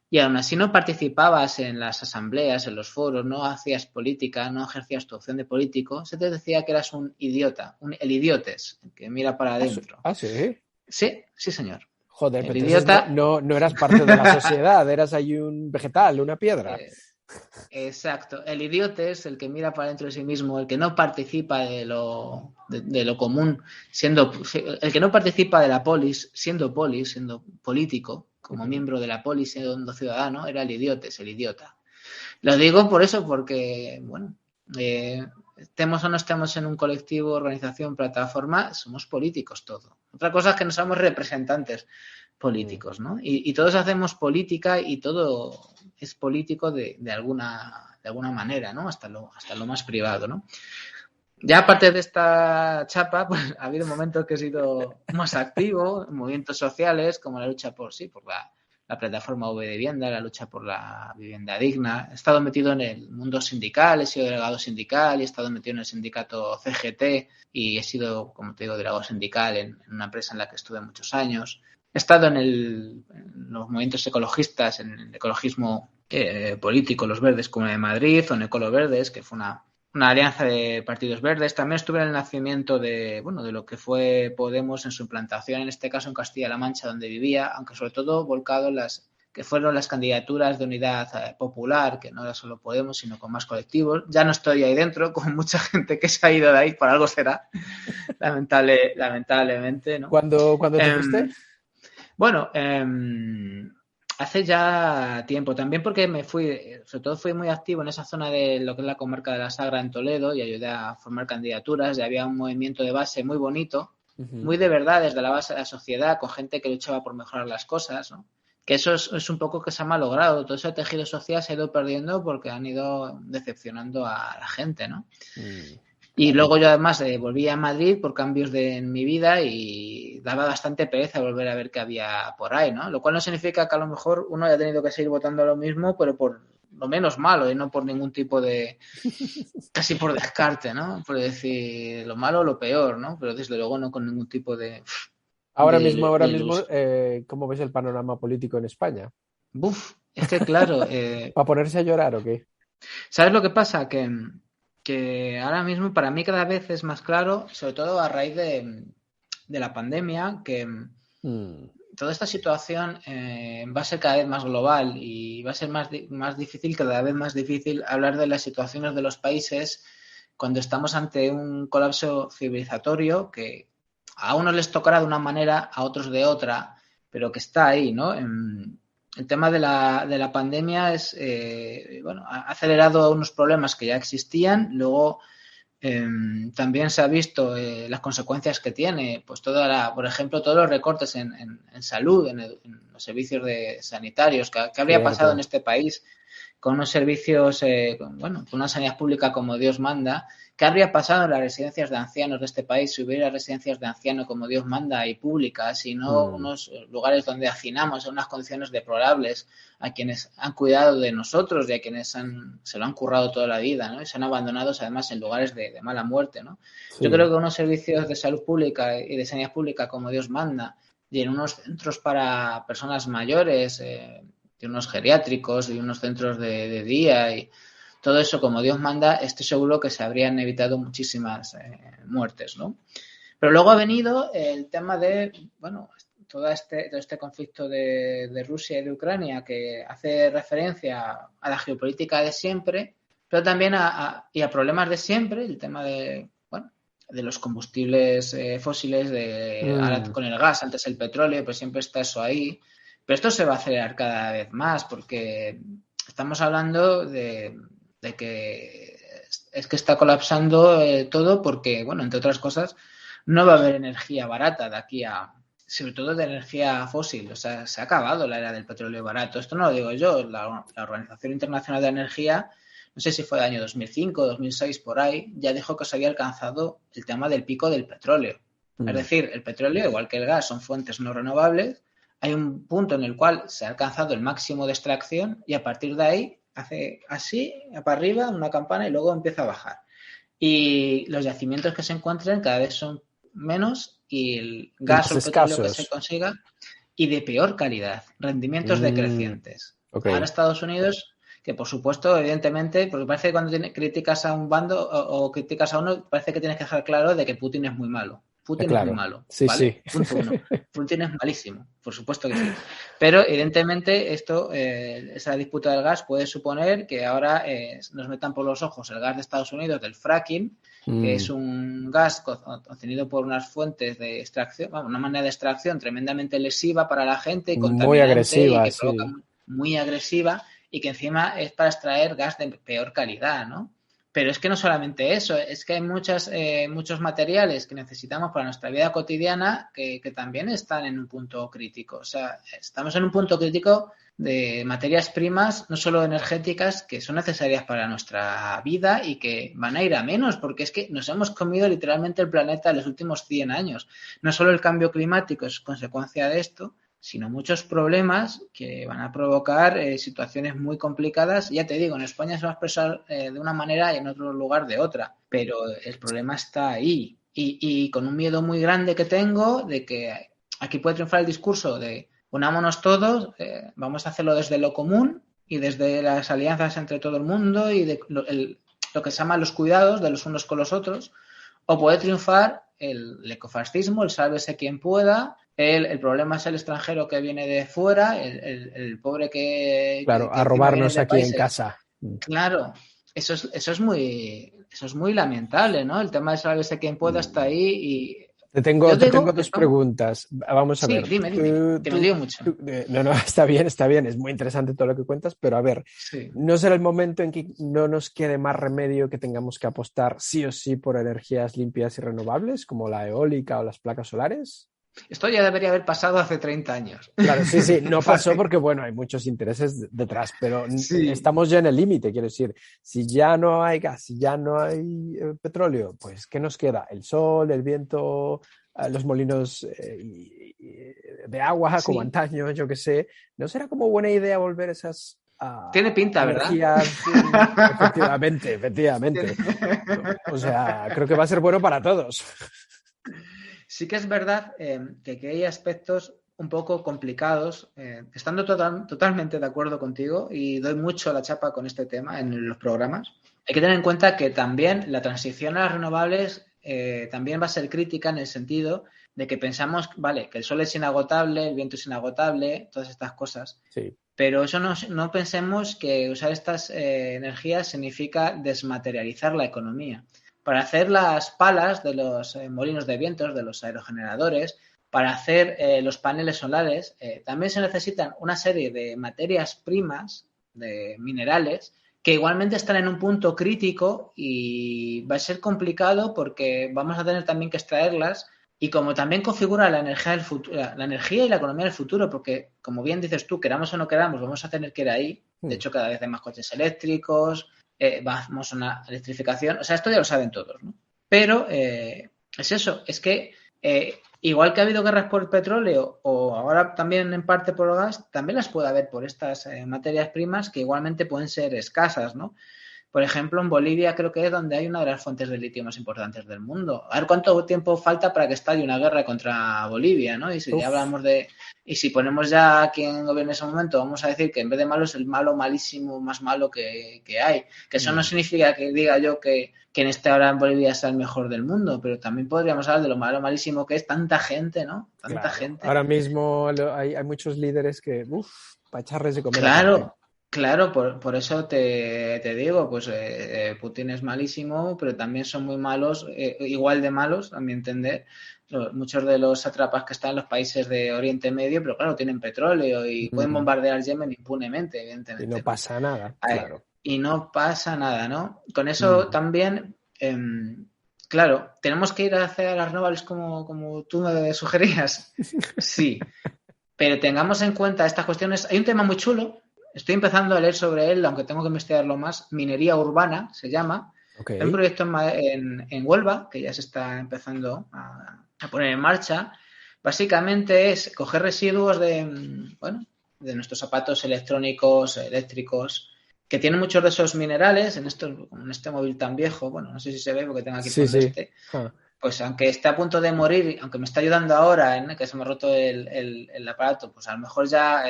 y aún así no participabas en las asambleas, en los foros, no hacías política, no ejercías tu opción de político, se te decía que eras un idiota, el idiotes, el que mira para adentro. ¿Ah, sí? Sí, señor. Joder, pero idiota... no eras parte de la sociedad, eras ahí un vegetal, una piedra. Exacto. El idiota es el que mira para dentro de sí mismo, el que no participa de lo común, el que no participa de la polis, siendo político, como miembro de la polis, siendo ciudadano, era el idiota. Lo digo por eso, porque, bueno, estemos o no estemos en un colectivo, organización, plataforma, somos políticos todos. Otra cosa es que no somos representantes políticos, ¿no? Y todos hacemos política y todo es político de alguna manera, ¿no? Hasta lo más privado, ¿no? Ya aparte de esta chapa, pues ha habido momentos que he sido más activo en movimientos sociales, como la lucha por la plataforma V-Vivienda, la lucha por la vivienda digna. He estado metido en el mundo sindical, he sido delegado sindical y he estado metido en el sindicato CGT y he sido, como te digo, delegado sindical en una empresa en la que estuve muchos años. He estado en los movimientos ecologistas, en el ecologismo político, los Verdes Comuna de Madrid o en Ecolo Verdes, que fue una alianza de partidos verdes. También estuve en el nacimiento de lo que fue Podemos en su implantación, en este caso en Castilla-La Mancha, donde vivía, aunque sobre todo volcado en las que fueron las candidaturas de unidad popular, que no era solo Podemos, sino con más colectivos. Ya no estoy ahí dentro, con mucha gente que se ha ido de ahí, por algo será, lamentablemente, ¿no? ¿Cuándo te fuiste? Bueno, hace ya tiempo, también porque sobre todo fui muy activo en esa zona de lo que es la comarca de la Sagra en Toledo y ayudé a formar candidaturas y había un movimiento de base muy bonito, muy de verdad desde la base de la sociedad, con gente que luchaba por mejorar las cosas, ¿no? Que eso es un poco que se ha malogrado, todo ese tejido social se ha ido perdiendo porque han ido decepcionando a la gente, ¿no? Y luego yo además volví a Madrid por cambios en mi vida y daba bastante pereza volver a ver qué había por ahí, ¿no? Lo cual no significa que a lo mejor uno haya tenido que seguir votando lo mismo, pero por lo menos malo y no por ningún tipo de... casi por descarte, ¿no? Por decir lo malo o lo peor, ¿no? Pero desde luego no con ningún tipo de... Ahora mismo, ¿cómo ves el panorama político en España? Buf, es que claro... ¿Para ponerse a llorar o qué? ¿Sabes lo que pasa? Que ahora mismo para mí cada vez es más claro, sobre todo a raíz de la pandemia, que toda esta situación va a ser cada vez más global y va a ser más difícil, cada vez más difícil hablar de las situaciones de los países cuando estamos ante un colapso civilizatorio que a unos les tocará de una manera, a otros de otra, pero que está ahí, ¿no? El tema de la pandemia ha acelerado unos problemas que ya existían. Luego también se ha visto las consecuencias que tiene, pues por ejemplo, todos los recortes en salud, en los servicios sanitarios. ¿Qué habría pasado en este país con unos servicios, con una sanidad pública como Dios manda? ¿Qué habría pasado en las residencias de ancianos de este país si hubiera residencias de ancianos como Dios manda y públicas y no unos lugares donde hacinamos en unas condiciones deplorables a quienes han cuidado de nosotros y a quienes se lo han currado toda la vida, ¿no? Y se han abandonado además en lugares de mala muerte, ¿no? Sí. Yo creo que unos servicios de salud pública y de sanidad pública como Dios manda y en unos centros para personas mayores, y unos geriátricos y unos centros de día y todo eso como Dios manda, estoy seguro que se habrían evitado muchísimas muertes, ¿no? Pero luego ha venido el tema de, todo este conflicto de Rusia y de Ucrania que hace referencia a la geopolítica de siempre, pero también a problemas de siempre, el tema de los combustibles fósiles, ahora con el gas, antes el petróleo, pues siempre está eso ahí. Pero esto se va a acelerar cada vez más porque estamos hablando de que es que está colapsando todo porque, entre otras cosas, no va a haber energía barata de aquí sobre todo de energía fósil. O sea, se ha acabado la era del petróleo barato. Esto no lo digo yo. La Organización Internacional de Energía, no sé si fue el año 2005 o 2006 por ahí, ya dijo que se había alcanzado el tema del pico del petróleo. Es decir, el petróleo, igual que el gas, son fuentes no renovables. Hay un punto en el cual se ha alcanzado el máximo de extracción y a partir de ahí hace así, para arriba, una campana y luego empieza a bajar. Y los yacimientos que se encuentran cada vez son menos y el gas o el petróleo que se consiga y de peor calidad, rendimientos decrecientes. Okay. Ahora Estados Unidos, que por supuesto, evidentemente, porque parece que cuando criticas a un bando o criticas a uno, parece que tienes que dejar claro de que Putin es muy malo. Putin es muy malo, sí, ¿vale? Sí. Punto uno. Putin es malísimo, por supuesto que sí. Pero, evidentemente, esa disputa del gas puede suponer que ahora nos metan por los ojos el gas de Estados Unidos del fracking, que es un gas obtenido por unas fuentes de extracción, una manera de extracción tremendamente lesiva para la gente y contaminante. Muy agresiva, y que provoca muy agresiva y que encima es para extraer gas de peor calidad, ¿no? Pero es que no solamente eso, es que hay muchos materiales que necesitamos para nuestra vida cotidiana que también están en un punto crítico. O sea, estamos en un punto crítico de materias primas, no solo energéticas, que son necesarias para nuestra vida y que van a ir a menos, porque es que nos hemos comido literalmente el planeta en los últimos 100 años. No solo el cambio climático es consecuencia de esto, sino muchos problemas que van a provocar situaciones muy complicadas. Ya te digo, en España se va a expresar de una manera y en otro lugar de otra, pero el problema está ahí. Y con un miedo muy grande que tengo de que aquí puede triunfar el discurso de unámonos todos, vamos a hacerlo desde lo común y desde las alianzas entre todo el mundo y de lo que se llama los cuidados de los unos con los otros, o puede triunfar el ecofascismo, el sálvese quien pueda, el problema es el extranjero que viene de fuera, el pobre que Claro, que a encima viene robarnos de aquí en países. casa. Claro, eso es muy lamentable, ¿no? El tema de sálvese quien pueda está ahí y yo Te tengo digo que dos preguntas. Vamos a sí, ver. dime, que me lío mucho. No, está bien, es muy interesante todo lo que cuentas, pero a ver, Sí. ¿no será el momento en que no nos quede más remedio que tengamos que apostar sí o sí por energías limpias y renovables, como la eólica o las placas solares? Esto ya debería haber pasado hace 30 años. Claro, sí, no pasó porque, bueno, hay muchos intereses detrás, pero Sí, estamos ya en el límite, quiero decir, si ya no hay gas, si ya no hay petróleo, pues ¿qué nos queda? El sol, el viento, los molinos de agua, como sí. antaño, yo qué sé. ¿No será como buena idea volver a esas Tiene pinta, ¿verdad? energías? Efectivamente, efectivamente. O sea, creo que va a ser bueno para todos. Sí que es verdad que hay aspectos un poco complicados, estando totalmente de acuerdo contigo y doy mucho la chapa con este tema en los programas. Hay que tener en cuenta que también la transición a las renovables también va a ser crítica en el sentido de que pensamos, vale, que el sol es inagotable, el viento es inagotable, todas estas cosas. Sí. Pero eso no pensemos que usar estas energías significa desmaterializar la economía. Para hacer las palas de los molinos de vientos, de los aerogeneradores, para hacer los paneles solares, también se necesitan una serie de materias primas, de minerales, que igualmente están en un punto crítico y va a ser complicado porque vamos a tener también que extraerlas y como también configura la energía del futuro, la energía y la economía del futuro, porque como bien dices tú, queramos o no queramos, vamos a tener que ir ahí. De hecho, cada vez hay más coches eléctricos, vamos a una electrificación. O sea, esto ya lo saben todos, ¿no? Pero es eso, es que igual que ha habido guerras por el petróleo o ahora también en parte por el gas, también las puede haber por estas materias primas que igualmente pueden ser escasas, ¿no? Por ejemplo, en Bolivia creo que es donde hay una de las fuentes de litio más importantes del mundo. A ver cuánto tiempo falta para que estalle una guerra contra Bolivia, ¿no? Y si ya hablamos y si ponemos ya a quien gobierna en ese momento, vamos a decir que en vez de malo es el malo malísimo más malo que hay. Que eso no significa que diga yo que quien esté ahora en Bolivia sea el mejor del mundo, pero también podríamos hablar de lo malo malísimo que es tanta gente, ¿no? Tanta gente. Ahora mismo hay muchos líderes que, para echarles de comer aparte. Claro, por eso te digo, pues Putin es malísimo, pero también son muy malos, igual de malos, a mi entender, muchos de los sátrapas que están en los países de Oriente Medio, pero claro, tienen petróleo y pueden bombardear Yemen impunemente, evidentemente. Y no pasa nada, claro. Y no pasa nada, ¿no? Con eso también, claro, ¿tenemos que ir hacia las renovables como tú me sugerías? Sí, pero tengamos en cuenta estas cuestiones. Hay un tema muy chulo. Estoy empezando a leer sobre él, aunque tengo que investigarlo más. Minería urbana se llama. Okay. Hay un proyecto en Huelva que ya se está empezando a poner en marcha. Básicamente es coger residuos de nuestros zapatos electrónicos, eléctricos, que tienen muchos de esos minerales en este móvil tan viejo. Bueno, no sé si se ve porque tengo aquí el Pues aunque esté a punto de morir, aunque me está ayudando ahora, que se me ha roto el aparato, pues a lo mejor ya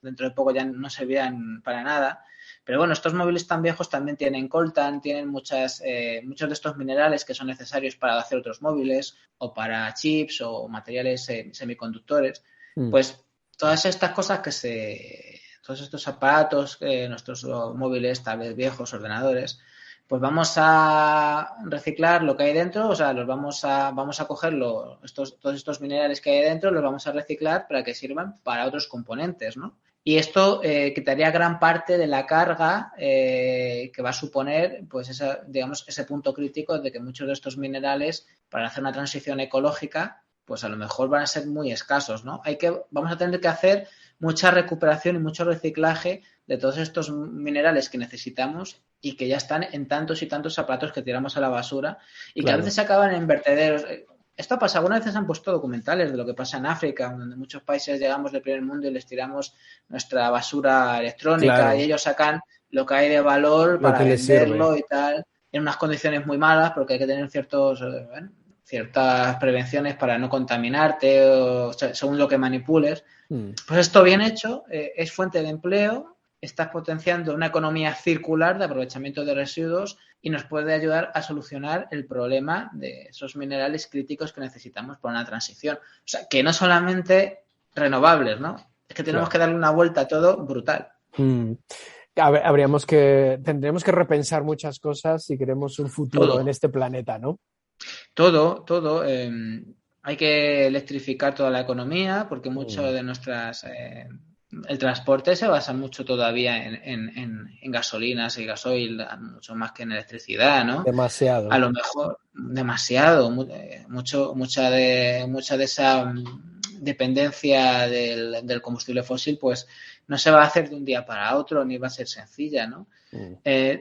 dentro de poco ya no servían para nada. Pero bueno, estos móviles tan viejos también tienen coltan, tienen muchos de estos minerales que son necesarios para hacer otros móviles o para chips o materiales semiconductores. Pues todas estas cosas todos estos aparatos, nuestros móviles, tablets viejos, ordenadores, pues vamos a reciclar lo que hay dentro, o sea, vamos a coger todos estos minerales que hay dentro, los vamos a reciclar para que sirvan para otros componentes, ¿no? Y esto quitaría gran parte de la carga que va a suponer, pues, ese punto crítico de que muchos de estos minerales, para hacer una transición ecológica, pues a lo mejor van a ser muy escasos, ¿no? Vamos a tener que hacer mucha recuperación y mucho reciclaje de todos estos minerales que necesitamos y que ya están en tantos y tantos aparatos que tiramos a la basura y que a veces se acaban en vertederos. Esto pasa, algunas veces han puesto documentales de lo que pasa en África, donde muchos países llegamos del primer mundo y les tiramos nuestra basura electrónica y ellos sacan lo que hay de valor para venderlo y tal, en unas condiciones muy malas porque hay que tener ciertas prevenciones para no contaminarte según lo que manipules. Pues esto bien hecho es fuente de empleo estás potenciando una economía circular de aprovechamiento de residuos y nos puede ayudar a solucionar el problema de esos minerales críticos que necesitamos para una transición. O sea, que no solamente renovables, ¿no? Es que tenemos que darle una vuelta a todo brutal. Tendremos que repensar muchas cosas si queremos un futuro en este planeta, ¿no? Todo. Hay que electrificar toda la economía porque mucho de nuestras... el transporte se basa mucho todavía en gasolinas y gasoil, mucho más que en electricidad, ¿no? Demasiado. A lo mejor, demasiado. Mucha de esa dependencia del combustible fósil, pues no se va a hacer de un día para otro, ni va a ser sencilla, ¿no?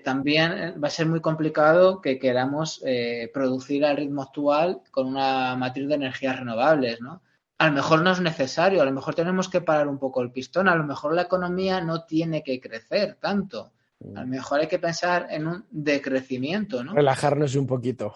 También va a ser muy complicado que queramos producir al ritmo actual con una matriz de energías renovables, ¿no? A lo mejor no es necesario, a lo mejor tenemos que parar un poco el pistón, a lo mejor la economía no tiene que crecer tanto, a lo mejor hay que pensar en un decrecimiento, ¿no? Relajarnos un poquito.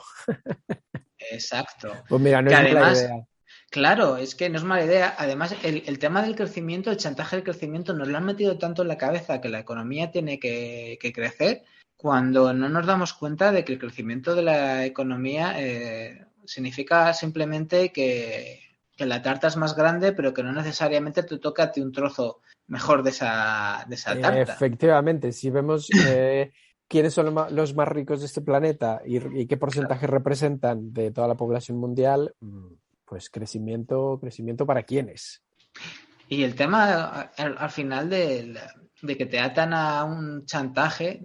Exacto. Pues mira, no es mala idea. Claro, es que no es mala idea. Además, el tema del crecimiento, el chantaje del crecimiento, nos lo han metido tanto en la cabeza que la economía tiene que crecer cuando no nos damos cuenta de que el crecimiento de la economía significa simplemente que la tarta es más grande, pero que no necesariamente te toca a ti un trozo mejor de esa tarta. Efectivamente, si vemos quiénes son los más ricos de este planeta y qué porcentaje representan de toda la población mundial, pues crecimiento para quiénes. Y el tema al final de que te atan a un chantaje,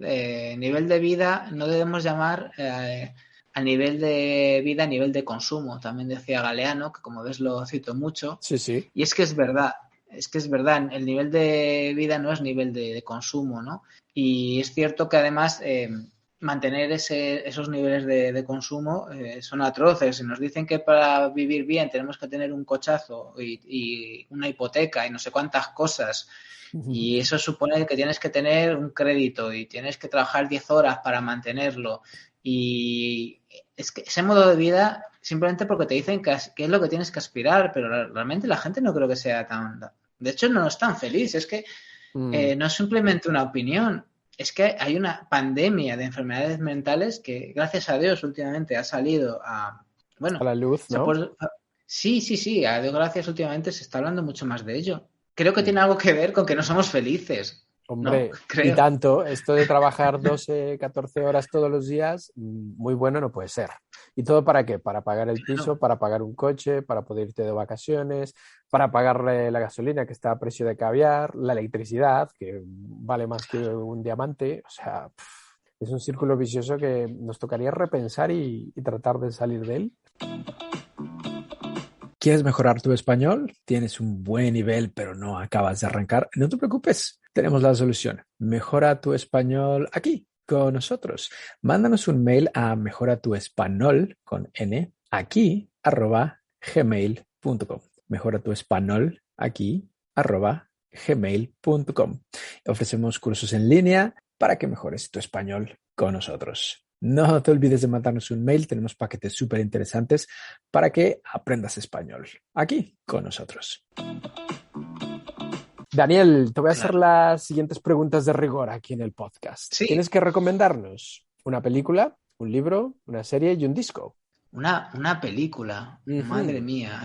nivel de vida, no debemos llamar a nivel de vida, a nivel de consumo. También decía Galeano, que como ves lo cito mucho. Sí. Y es que es verdad, el nivel de vida no es nivel de consumo, ¿no? Y es cierto que además mantener esos niveles de consumo son atroces. Y nos dicen que para vivir bien tenemos que tener un cochazo y una hipoteca y no sé cuántas cosas. Y eso supone que tienes que tener un crédito y tienes que trabajar 10 horas para mantenerlo. Y es que ese modo de vida, simplemente porque te dicen que es lo que tienes que aspirar, pero realmente la gente no creo que sea tan... De hecho, no es tan feliz. Es que no es simplemente una opinión. Es que hay una pandemia de enfermedades mentales que, gracias a Dios, últimamente ha salido a la luz, ¿no? Sí. A Dios gracias, últimamente se está hablando mucho más de ello. Creo que tiene algo que ver con que no somos felices. Hombre, ¿no? Creo. Y tanto, esto de trabajar 12, 14 horas todos los días, muy bueno no puede ser. ¿Y todo para qué? Para pagar el piso, para pagar un coche, para poder irte de vacaciones, para pagar la gasolina que está a precio de caviar, la electricidad que vale más que un diamante. O sea, es un círculo vicioso que nos tocaría repensar y tratar de salir de él. ¿Quieres mejorar tu español? ¿Tienes un buen nivel pero no acabas de arrancar? No te preocupes, tenemos la solución. Mejora tu español aquí, con nosotros. Mándanos un mail a mejoratuespanol con n aquí @gmail.com. Mejora tu español aquí @gmail.com. Ofrecemos cursos en línea para que mejores tu español con nosotros. No te olvides de mandarnos un mail, tenemos paquetes súper interesantes para que aprendas español aquí con nosotros. Daniel, te voy a hacer las siguientes preguntas de rigor aquí en el podcast. Sí. Tienes que recomendarnos una película, un libro, una serie y un disco. Una película, madre mía,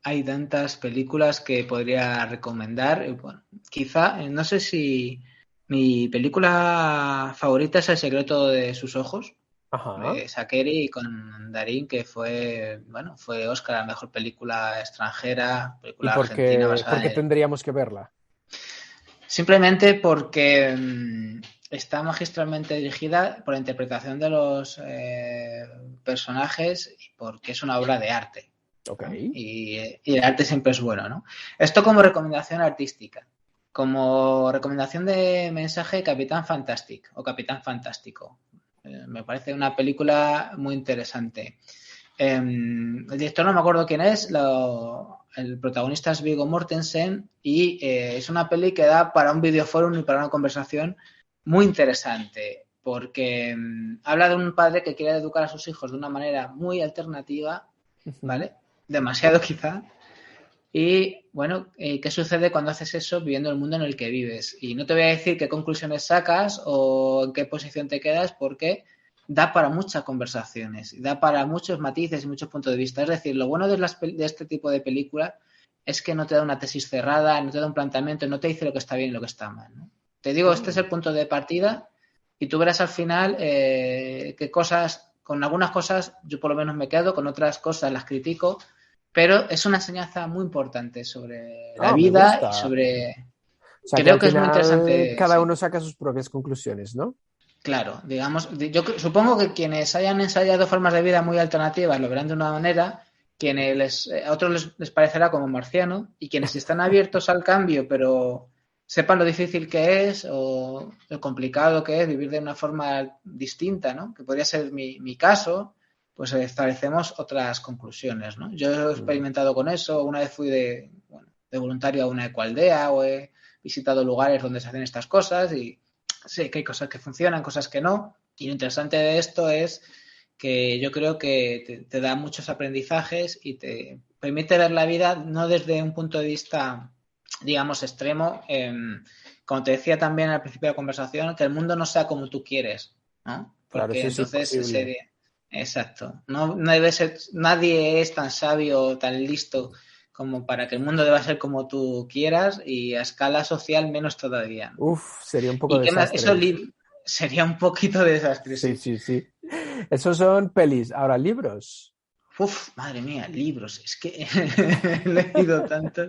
hay tantas películas que podría recomendar. Bueno, quizá, no sé si mi película favorita es El secreto de sus ojos, de Sakeri con Darín, que fue Oscar a la mejor película extranjera, película argentina basada. ¿Por qué tendríamos que verla? Simplemente porque está magistralmente dirigida por la interpretación de los personajes y porque es una obra de arte. Okay. Y el arte siempre es bueno, ¿no? Esto como recomendación artística. Como recomendación de mensaje, Capitán Fantastic o Capitán Fantástico. Me parece una película muy interesante. El director no me acuerdo quién es, el protagonista es Viggo Mortensen y es una peli que da para un videoforum y para una conversación muy interesante porque habla de un padre que quiere educar a sus hijos de una manera muy alternativa, ¿vale? Demasiado quizá, Y, bueno, ¿qué sucede cuando haces eso viviendo el mundo en el que vives? Y no te voy a decir qué conclusiones sacas o en qué posición te quedas, porque da para muchas conversaciones, da para muchos matices y muchos puntos de vista. Es decir, lo bueno de este tipo de películas es que no te da una tesis cerrada, no te da un planteamiento, no te dice lo que está bien y lo que está mal, ¿no? Te digo, este es el punto de partida y tú verás al final qué cosas, con algunas cosas yo por lo menos me quedo, con otras cosas las critico, pero es una enseñanza muy importante sobre la Me vida y gusta. sobre... O sea, que Creo al que es muy final interesante, cada sí. uno saca sus propias conclusiones, ¿no? Claro, digamos, yo supongo que quienes hayan ensayado formas de vida muy alternativas lo verán de una manera, quienes a otros les parecerá como marciano, y quienes están abiertos al cambio, pero sepan lo difícil que es o lo complicado que es vivir de una forma distinta, ¿no? Que podría ser mi caso, pues establecemos otras conclusiones, ¿no? Yo he experimentado con eso, una vez fui de voluntario a una ecoaldea o he visitado lugares donde se hacen estas cosas y sé que hay cosas que funcionan, cosas que no, y lo interesante de esto es que yo creo que te da muchos aprendizajes y te permite ver la vida no desde un punto de vista, digamos, extremo, como te decía también al principio de la conversación, que el mundo no sea como tú quieres, ¿no? Claro, Porque eso es entonces imposible. sería... Exacto. No debe ser, nadie es tan sabio, tan listo como para que el mundo deba ser como tú quieras y a escala social menos todavía, ¿no? Uf, sería un poco Y que eso desastre. sería un poquito de desastre, Sí, sí. sí, sí. Esos son pelis. Ahora, libros. Uf, madre mía, libros. Es que he leído tanto.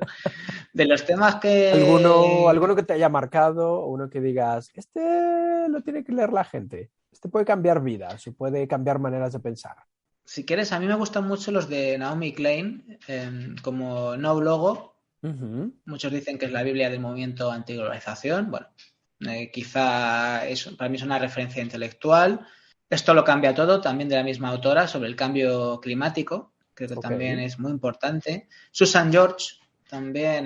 De los temas ¿Alguno que... que te haya marcado o uno que digas, este lo tiene que leer la gente? Este puede cambiar vidas o puede cambiar maneras de pensar. Si quieres, a mí me gustan mucho los de Naomi Klein, como No Logo. Uh-huh. Muchos dicen que es la Biblia del movimiento antiglobalización. Bueno, quizá para mí es una referencia intelectual. Esto lo cambia todo, también de la misma autora, sobre el cambio climático. Creo que también es muy importante. Susan George, también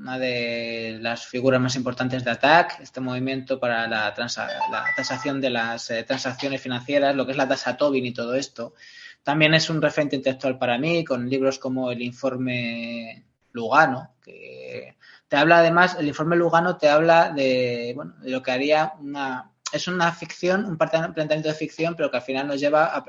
una de las figuras más importantes de ATTAC, este movimiento para la tasación de las transacciones financieras, lo que es la tasa Tobin y todo esto. También es un referente intelectual para mí, con libros como el informe Lugano, que te habla además, el informe Lugano te habla de lo que haría es una ficción, un planteamiento de ficción, pero que al final nos lleva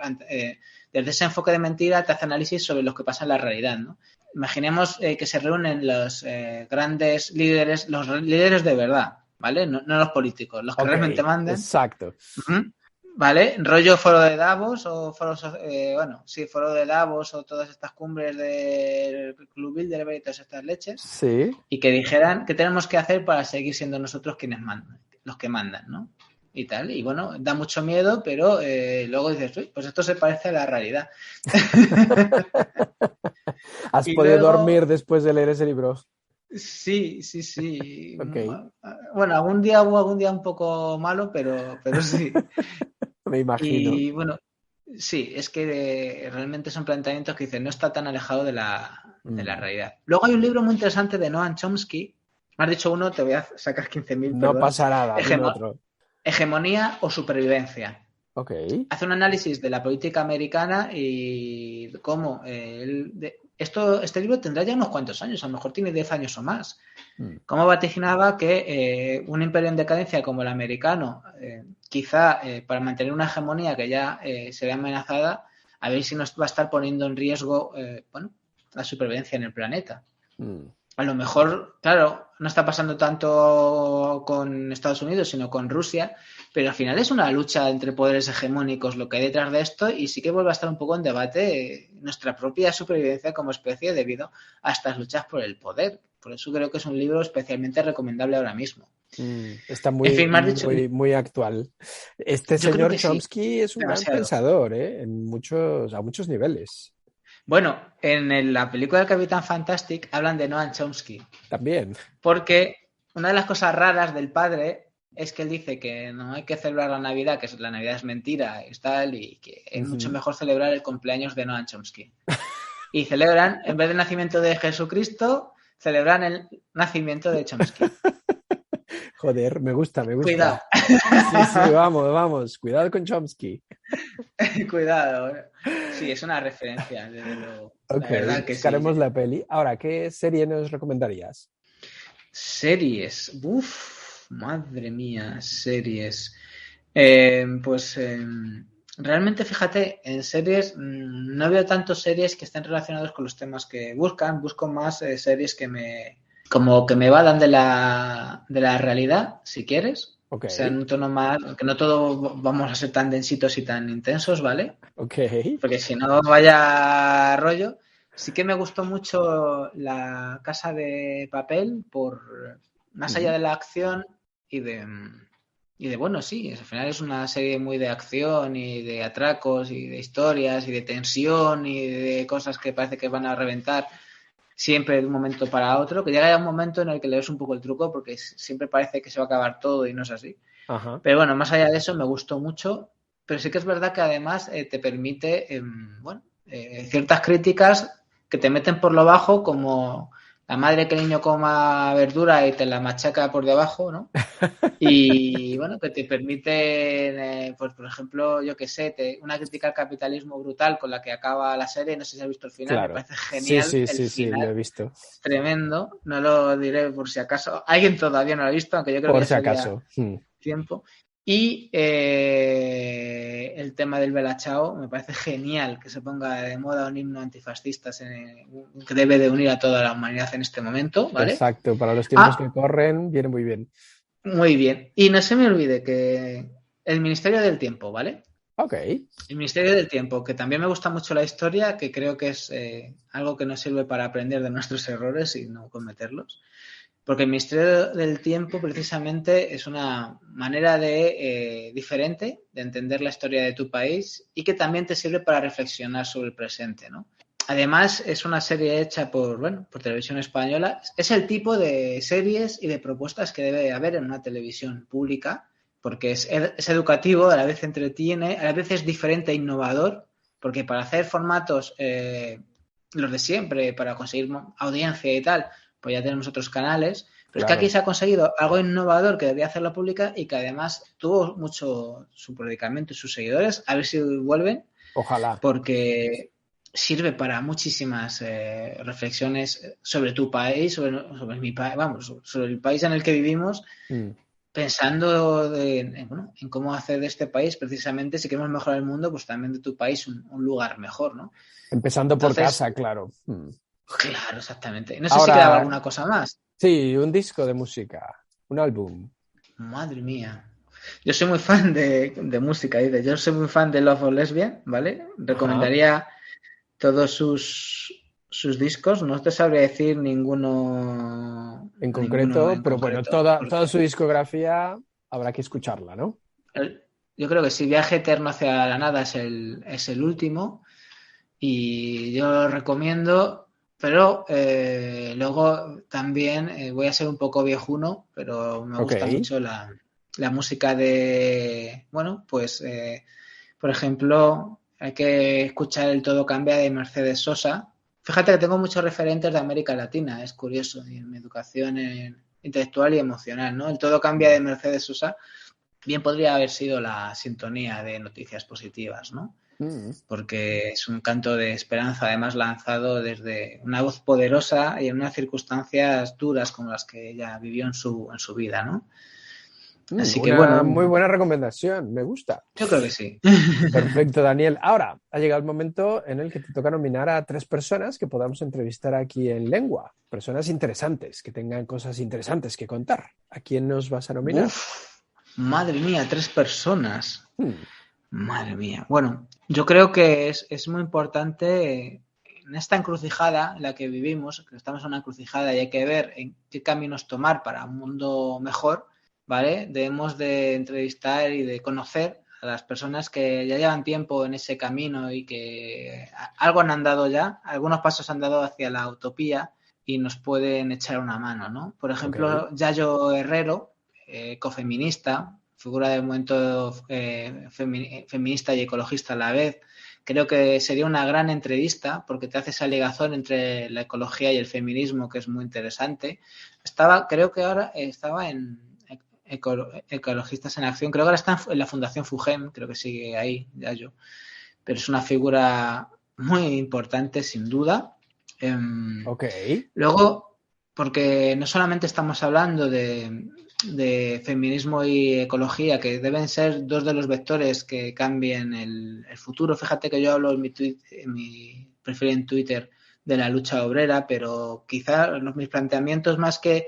desde ese enfoque de mentira te hace análisis sobre lo que pasa en la realidad, ¿no? Imaginemos que se reúnen los grandes líderes, los líderes de verdad, ¿vale? No los políticos, los que realmente mandan. Exacto. Uh-huh. ¿Vale? Rollo foro de Davos o foro de Davos o todas estas cumbres del Club Bilderberg y todas estas leches. Sí. Y que dijeran qué tenemos que hacer para seguir siendo nosotros quienes mandan, los que mandan, ¿no? Y tal. Y bueno, da mucho miedo, pero luego dices, uy, pues esto se parece a la realidad. ¿Has y podido luego... dormir después de leer ese libro? Sí. Okay. Bueno, algún día un poco malo, pero sí. Me imagino. Y bueno, sí, es que realmente son planteamientos que dicen no está tan alejado de la realidad. Luego hay un libro muy interesante de Noam Chomsky. Me has dicho uno, te voy a sacar 15.000, No perdón. pasa nada, dime otro. Hegemonía o supervivencia. Ok. Hace un análisis de la política americana y cómo este libro tendrá ya unos cuantos años, a lo mejor tiene 10 años o más. Cómo vaticinaba que un imperio en decadencia como el americano, quizá para mantener una hegemonía que ya se ve amenazada, a ver si nos va a estar poniendo en riesgo la supervivencia en el planeta. A lo mejor, claro, no está pasando tanto con Estados Unidos, sino con Rusia, pero al final es una lucha entre poderes hegemónicos lo que hay detrás de esto y sí que vuelve a estar un poco en debate nuestra propia supervivencia como especie debido a estas luchas por el poder. Por eso creo que es un libro especialmente recomendable ahora mismo. Está muy, en fin, me has dicho... muy actual. Este Yo señor creo que Chomsky sí, es un demasiado. gran pensador, a muchos niveles. Bueno, en la película del Capitán Fantastic hablan de Noam Chomsky. También. Porque una de las cosas raras del padre es que él dice que no hay que celebrar la Navidad, que la Navidad es mentira y tal, y que es mucho mejor celebrar el cumpleaños de Noam Chomsky. Y celebran, en vez del nacimiento de Jesucristo, celebran el nacimiento de Chomsky. Joder, me gusta. Cuidado. Sí, vamos. Cuidado con Chomsky. Cuidado. Sí, es una referencia, desde luego. Ok, La verdad que sí. buscaremos la peli. Ahora, ¿qué serie nos recomendarías? Series. Uf, madre mía, series. Pues realmente, fíjate, en series no veo tantos series que estén relacionados con los temas que buscan. Busco más series como que me vadan de la realidad, si quieres. Ok, O sea, en un tono más, que no todos vamos a ser tan densitos y tan intensos, ¿vale? ok. Porque si no vaya rollo. Sí que me gustó mucho La Casa de Papel por más allá Mm, de la acción y de bueno, sí, al final es una serie muy de acción y de atracos y de historias y de tensión y de cosas que parece que van a reventar siempre de un momento para otro, que llega ya un momento en el que le ves un poco el truco porque siempre parece que se va a acabar todo y no es así. ajá. Pero bueno, más allá de eso me gustó mucho, pero sí que es verdad que además te permite, bueno, ciertas críticas que te meten por lo bajo, como la madre que el niño coma verdura y te la machaca por debajo, ¿no? Y bueno, que te permiten, pues por ejemplo, yo qué sé, una crítica al capitalismo brutal con la que acaba la serie, no sé si has visto el final, me Claro. parece Sí, genial sí, el sí, sí, lo final, he visto. es tremendo, no lo diré por si acaso, alguien todavía no lo ha visto, aunque yo creo que Por ya si sería acaso. Mm. tiempo. Y el tema del Bella Ciao me parece genial que se ponga de moda un himno antifascista que debe de unir a toda la humanidad en este momento, ¿vale? Exacto, para los tiempos que Ah, corren, viene muy bien. muy bien. Y no se me olvide que el Ministerio del Tiempo, ¿vale? Ok. El Ministerio del Tiempo, que también me gusta mucho la historia, que creo que es algo que nos sirve para aprender de nuestros errores y no cometerlos. Porque el Ministerio del Tiempo precisamente es una manera diferente de entender la historia de tu país y que también te sirve para reflexionar sobre el presente, ¿no? Además, es una serie hecha por Televisión Española. Es el tipo de series y de propuestas que debe haber en una televisión pública, porque es educativo, a la vez entretiene, a la vez es diferente e innovador, porque para hacer formatos, los de siempre, para conseguir audiencia y tal, pues ya tenemos otros canales, pero es que aquí Claro. se ha conseguido algo innovador que debería hacer la pública y que además tuvo mucho su predicamento y sus seguidores, a ver si vuelven, Ojalá. porque sirve para muchísimas reflexiones sobre tu país, sobre mi país, vamos, sobre el país en el que vivimos, Mm. pensando bueno, en cómo hacer de este país, precisamente, si queremos mejorar el mundo, pues también de tu país un lugar mejor, ¿no? Empezando por Entonces, casa, claro. Mm. claro, exactamente. No sé si quedaba Ahora, alguna cosa más. sí, un disco de música, un álbum. Madre mía. Yo soy muy fan de música, dice. Yo soy muy fan de Love of Lesbian, ¿vale? Ajá. Recomendaría todos sus discos. No te sabría decir ninguno En concreto, en pero bueno, concreto. toda su discografía habrá que escucharla, ¿no? Yo creo que sí, Viaje Eterno hacia la Nada es el último y yo lo recomiendo, pero luego también voy a ser un poco viejuno, pero me Ok. gusta mucho la música bueno, pues por ejemplo, hay que escuchar El Todo Cambia de Mercedes Sosa. Fíjate que tengo muchos referentes de América Latina, es curioso, y en mi educación intelectual y emocional, ¿no? El Todo Cambia de Mercedes Sosa bien podría haber sido la sintonía de Noticias Positivas, ¿no? Mm. Porque es un canto de esperanza, además lanzado desde una voz poderosa y en unas circunstancias duras como las que ella vivió en su vida, ¿no? Así que Una bueno, muy buena recomendación, me gusta. yo creo que sí. Perfecto, Daniel. Ahora ha llegado el momento en el que te toca nominar a 3 personas que podamos entrevistar aquí en Lengua. Personas interesantes, que tengan cosas interesantes que contar. ¿A quién nos vas a nominar? Uf, madre mía, 3 personas. Hmm, Madre mía. Bueno, yo creo que es muy importante en esta encrucijada en la que vivimos, que estamos en una encrucijada y hay que ver en qué caminos tomar para un mundo mejor, ¿vale? Debemos de entrevistar y de conocer a las personas que ya llevan tiempo en ese camino y que algo han andado ya, algunos pasos han dado hacia la utopía y nos pueden echar una mano, ¿no? Por ok, ejemplo, Yayo Herrero, ecofeminista, figura del movimiento feminista y ecologista a la vez. Creo que sería una gran entrevista porque te hace esa ligación entre la ecología y el feminismo que es muy interesante. Creo que ahora estaba en Ecologistas en Acción. Creo que ahora está en la Fundación FUGEM, creo que sigue ahí, Yayo. Pero es una figura muy importante, sin duda. Ok. Luego, porque no solamente estamos hablando de feminismo y ecología, que deben ser dos de los vectores que cambien el futuro. Fíjate que yo hablo en mi perfil en Twitter de la lucha obrera, pero quizá mis planteamientos más que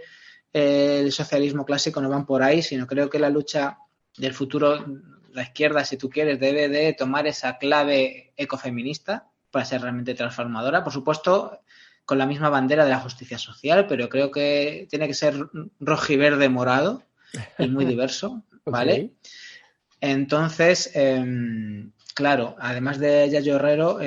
el socialismo clásico no van por ahí, sino creo que la lucha del futuro, la izquierda, si tú quieres, debe de tomar esa clave ecofeminista para ser realmente transformadora. Por supuesto, con la misma bandera de la justicia social, pero creo que tiene que ser rojiverde morado y muy diverso, ¿vale? Okay. Entonces, claro, además de Yayo Herrero,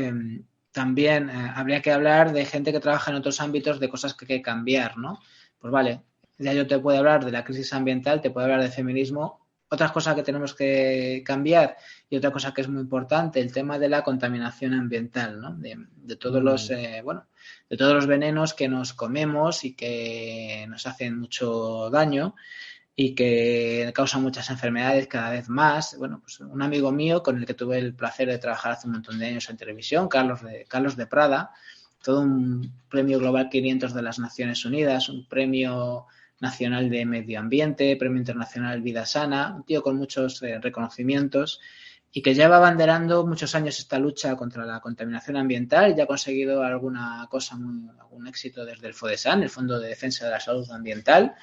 también habría que hablar de gente que trabaja en otros ámbitos de cosas que hay que cambiar, ¿no? Pues vale, Yayo te puede hablar de la crisis ambiental, te puede hablar de feminismo. Otras cosas que tenemos que cambiar y otra cosa que es muy importante, el tema de la contaminación ambiental, ¿no? De todos los, de todos los venenos que nos comemos y que nos hacen mucho daño y que causan muchas enfermedades cada vez más. Bueno, pues un amigo mío con el que tuve el placer de trabajar hace un montón de años en televisión, Carlos de Prada, todo un premio Global 500 de las Naciones Unidas, un premio nacional de medio ambiente, premio internacional Vida Sana, un tío con muchos reconocimientos y que lleva abanderando muchos años esta lucha contra la contaminación ambiental y ya ha conseguido alguna cosa, algún éxito desde el FODESAN, el Fondo de Defensa de la Salud Ambiental.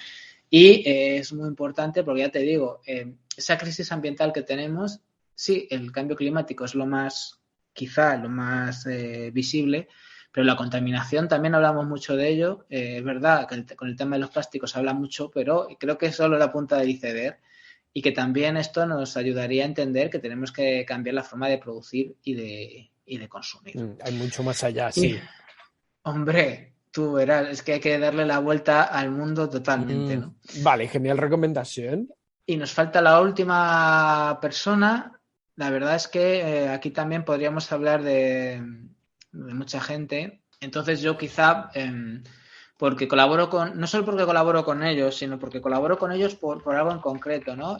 Y es muy importante porque ya te digo, esa crisis ambiental que tenemos, sí, el cambio climático es quizá lo más visible, pero la contaminación también hablamos mucho de ello. Es verdad que con el tema de los plásticos se habla mucho, pero creo que es solo la punta del iceberg y que también esto nos ayudaría a entender que tenemos que cambiar la forma de producir y de consumir. Hay mucho más allá, sí. Hombre, tú verás, es que hay que darle la vuelta al mundo totalmente, ¿no? Vale, genial recomendación. Y nos falta la última persona. La verdad es que aquí también podríamos hablar de mucha gente. Entonces yo quizá, porque no solo porque colaboro con ellos, sino porque colaboro con ellos por algo en concreto, ¿no?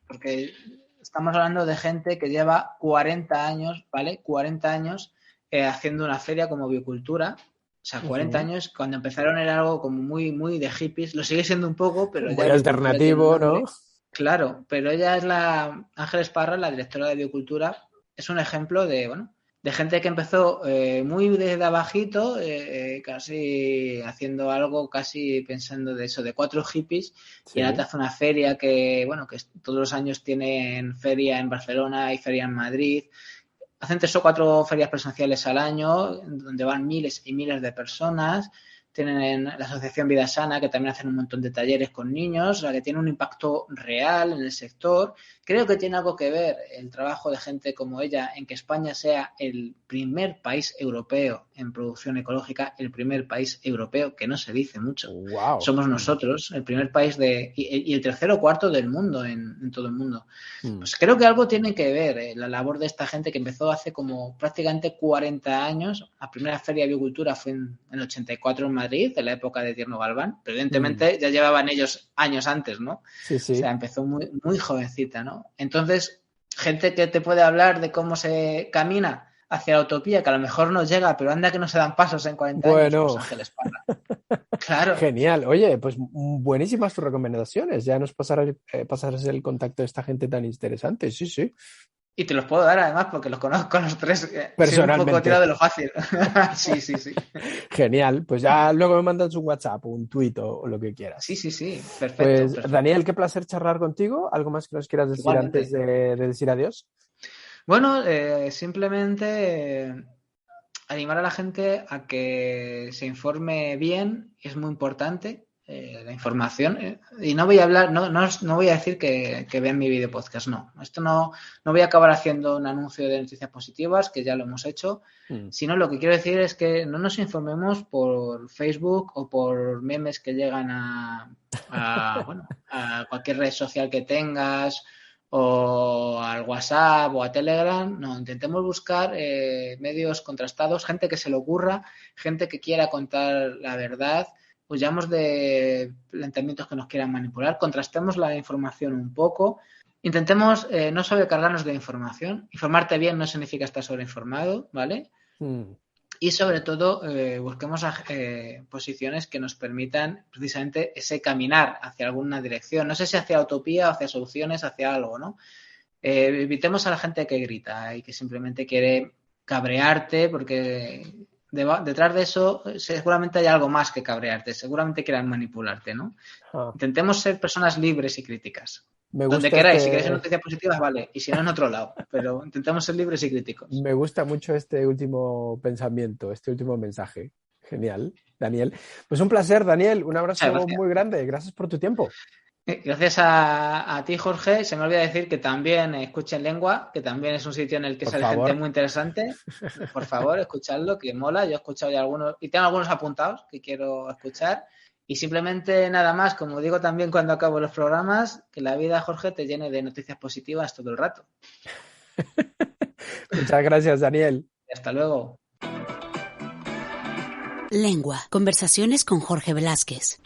Porque estamos hablando de gente que lleva 40 años, ¿vale? 40 años haciendo una feria como Biocultura. O sea, 40 años, cuando empezaron era algo como muy, muy de hippies. Lo sigue siendo un poco, pero muy alternativo, ¿no? Claro, pero ella es Ángeles Parra, la directora de Biocultura. Es un ejemplo de gente que empezó muy desde abajito, casi haciendo algo, casi pensando de eso, de 4 hippies. Sí. Y ahora te hace una feria que todos los años tienen feria en Barcelona y feria en Madrid. Hacen 3 o 4 ferias presenciales al año, donde van miles y miles de personas. Tienen la Asociación Vida Sana, que también hacen un montón de talleres con niños, o sea, que tiene un impacto real en el sector. Creo que tiene algo que ver el trabajo de gente como ella en que España sea el primer país europeo en producción ecológica, el primer país europeo, que no se dice mucho. Wow. Somos nosotros, el primer país y el tercero o cuarto del mundo, en todo el mundo. Pues creo que algo tiene que ver la labor de esta gente que empezó hace como prácticamente 40 años. La primera feria de biocultura fue en el 84 en Madrid, en la época de Tierno Galván, pero evidentemente ya llevaban ellos años antes, ¿no? Sí, sí. O sea, empezó muy, muy jovencita, ¿no? Entonces, gente que te puede hablar de cómo se camina hacia la utopía, que a lo mejor no llega, pero anda que no se dan pasos en 40 años, pues Ángeles Parra. Claro. Genial. Oye, pues buenísimas tus recomendaciones. Ya nos pasarás el contacto de esta gente tan interesante. Sí, sí. Y te los puedo dar además porque los conozco a los 3. Personalmente. Un poco tirado de lo fácil. Sí, sí, sí. Genial. Pues ya luego me mandas un WhatsApp, un tweet o lo que quieras. Sí, sí, sí. Perfecto. Pues perfecto. Daniel, qué placer charlar contigo. ¿Algo más que nos quieras decir Igualmente. antes de decir adiós? Bueno, simplemente animar a la gente a que se informe bien. Es muy importante. La información, y no voy a hablar, no voy a decir que vean mi video podcast, no. Esto no voy a acabar haciendo un anuncio de noticias positivas, que ya lo hemos hecho, sino lo que quiero decir es que no nos informemos por Facebook o por memes que llegan a cualquier red social que tengas o al WhatsApp o a Telegram. No, intentemos buscar medios contrastados, gente que se le ocurra, gente que quiera contar la verdad, huyamos de planteamientos que nos quieran manipular, contrastemos la información un poco, intentemos no sobrecargarnos de información. Informarte bien no significa estar sobreinformado, ¿vale? Y sobre todo busquemos posiciones que nos permitan precisamente ese caminar hacia alguna dirección. No sé si hacia utopía, hacia soluciones, hacia algo, ¿no? Evitemos a la gente que grita y que simplemente quiere cabrearte, porque detrás de eso seguramente hay algo más que cabrearte, seguramente quieran manipularte, ¿no? Intentemos ser personas libres y críticas. Donde queráis, si queréis noticias positivas, vale, y si no en otro lado, pero intentemos ser libres y críticos. Me gusta mucho este último pensamiento, este último mensaje. Genial, Daniel. Pues un placer, Daniel, un abrazo muy grande, gracias por tu tiempo. Gracias a ti, Jorge. Se me olvida decir que también escuchen Lengua, que también es un sitio en el que sale gente muy interesante. Por favor, escuchadlo, que mola. Yo he escuchado ya algunos, y tengo algunos apuntados que quiero escuchar. Y simplemente nada más, como digo también cuando acabo los programas, que la vida, Jorge, te llene de noticias positivas todo el rato. Muchas gracias, Daniel. Hasta luego. Lengua. Conversaciones con Jorge Velázquez.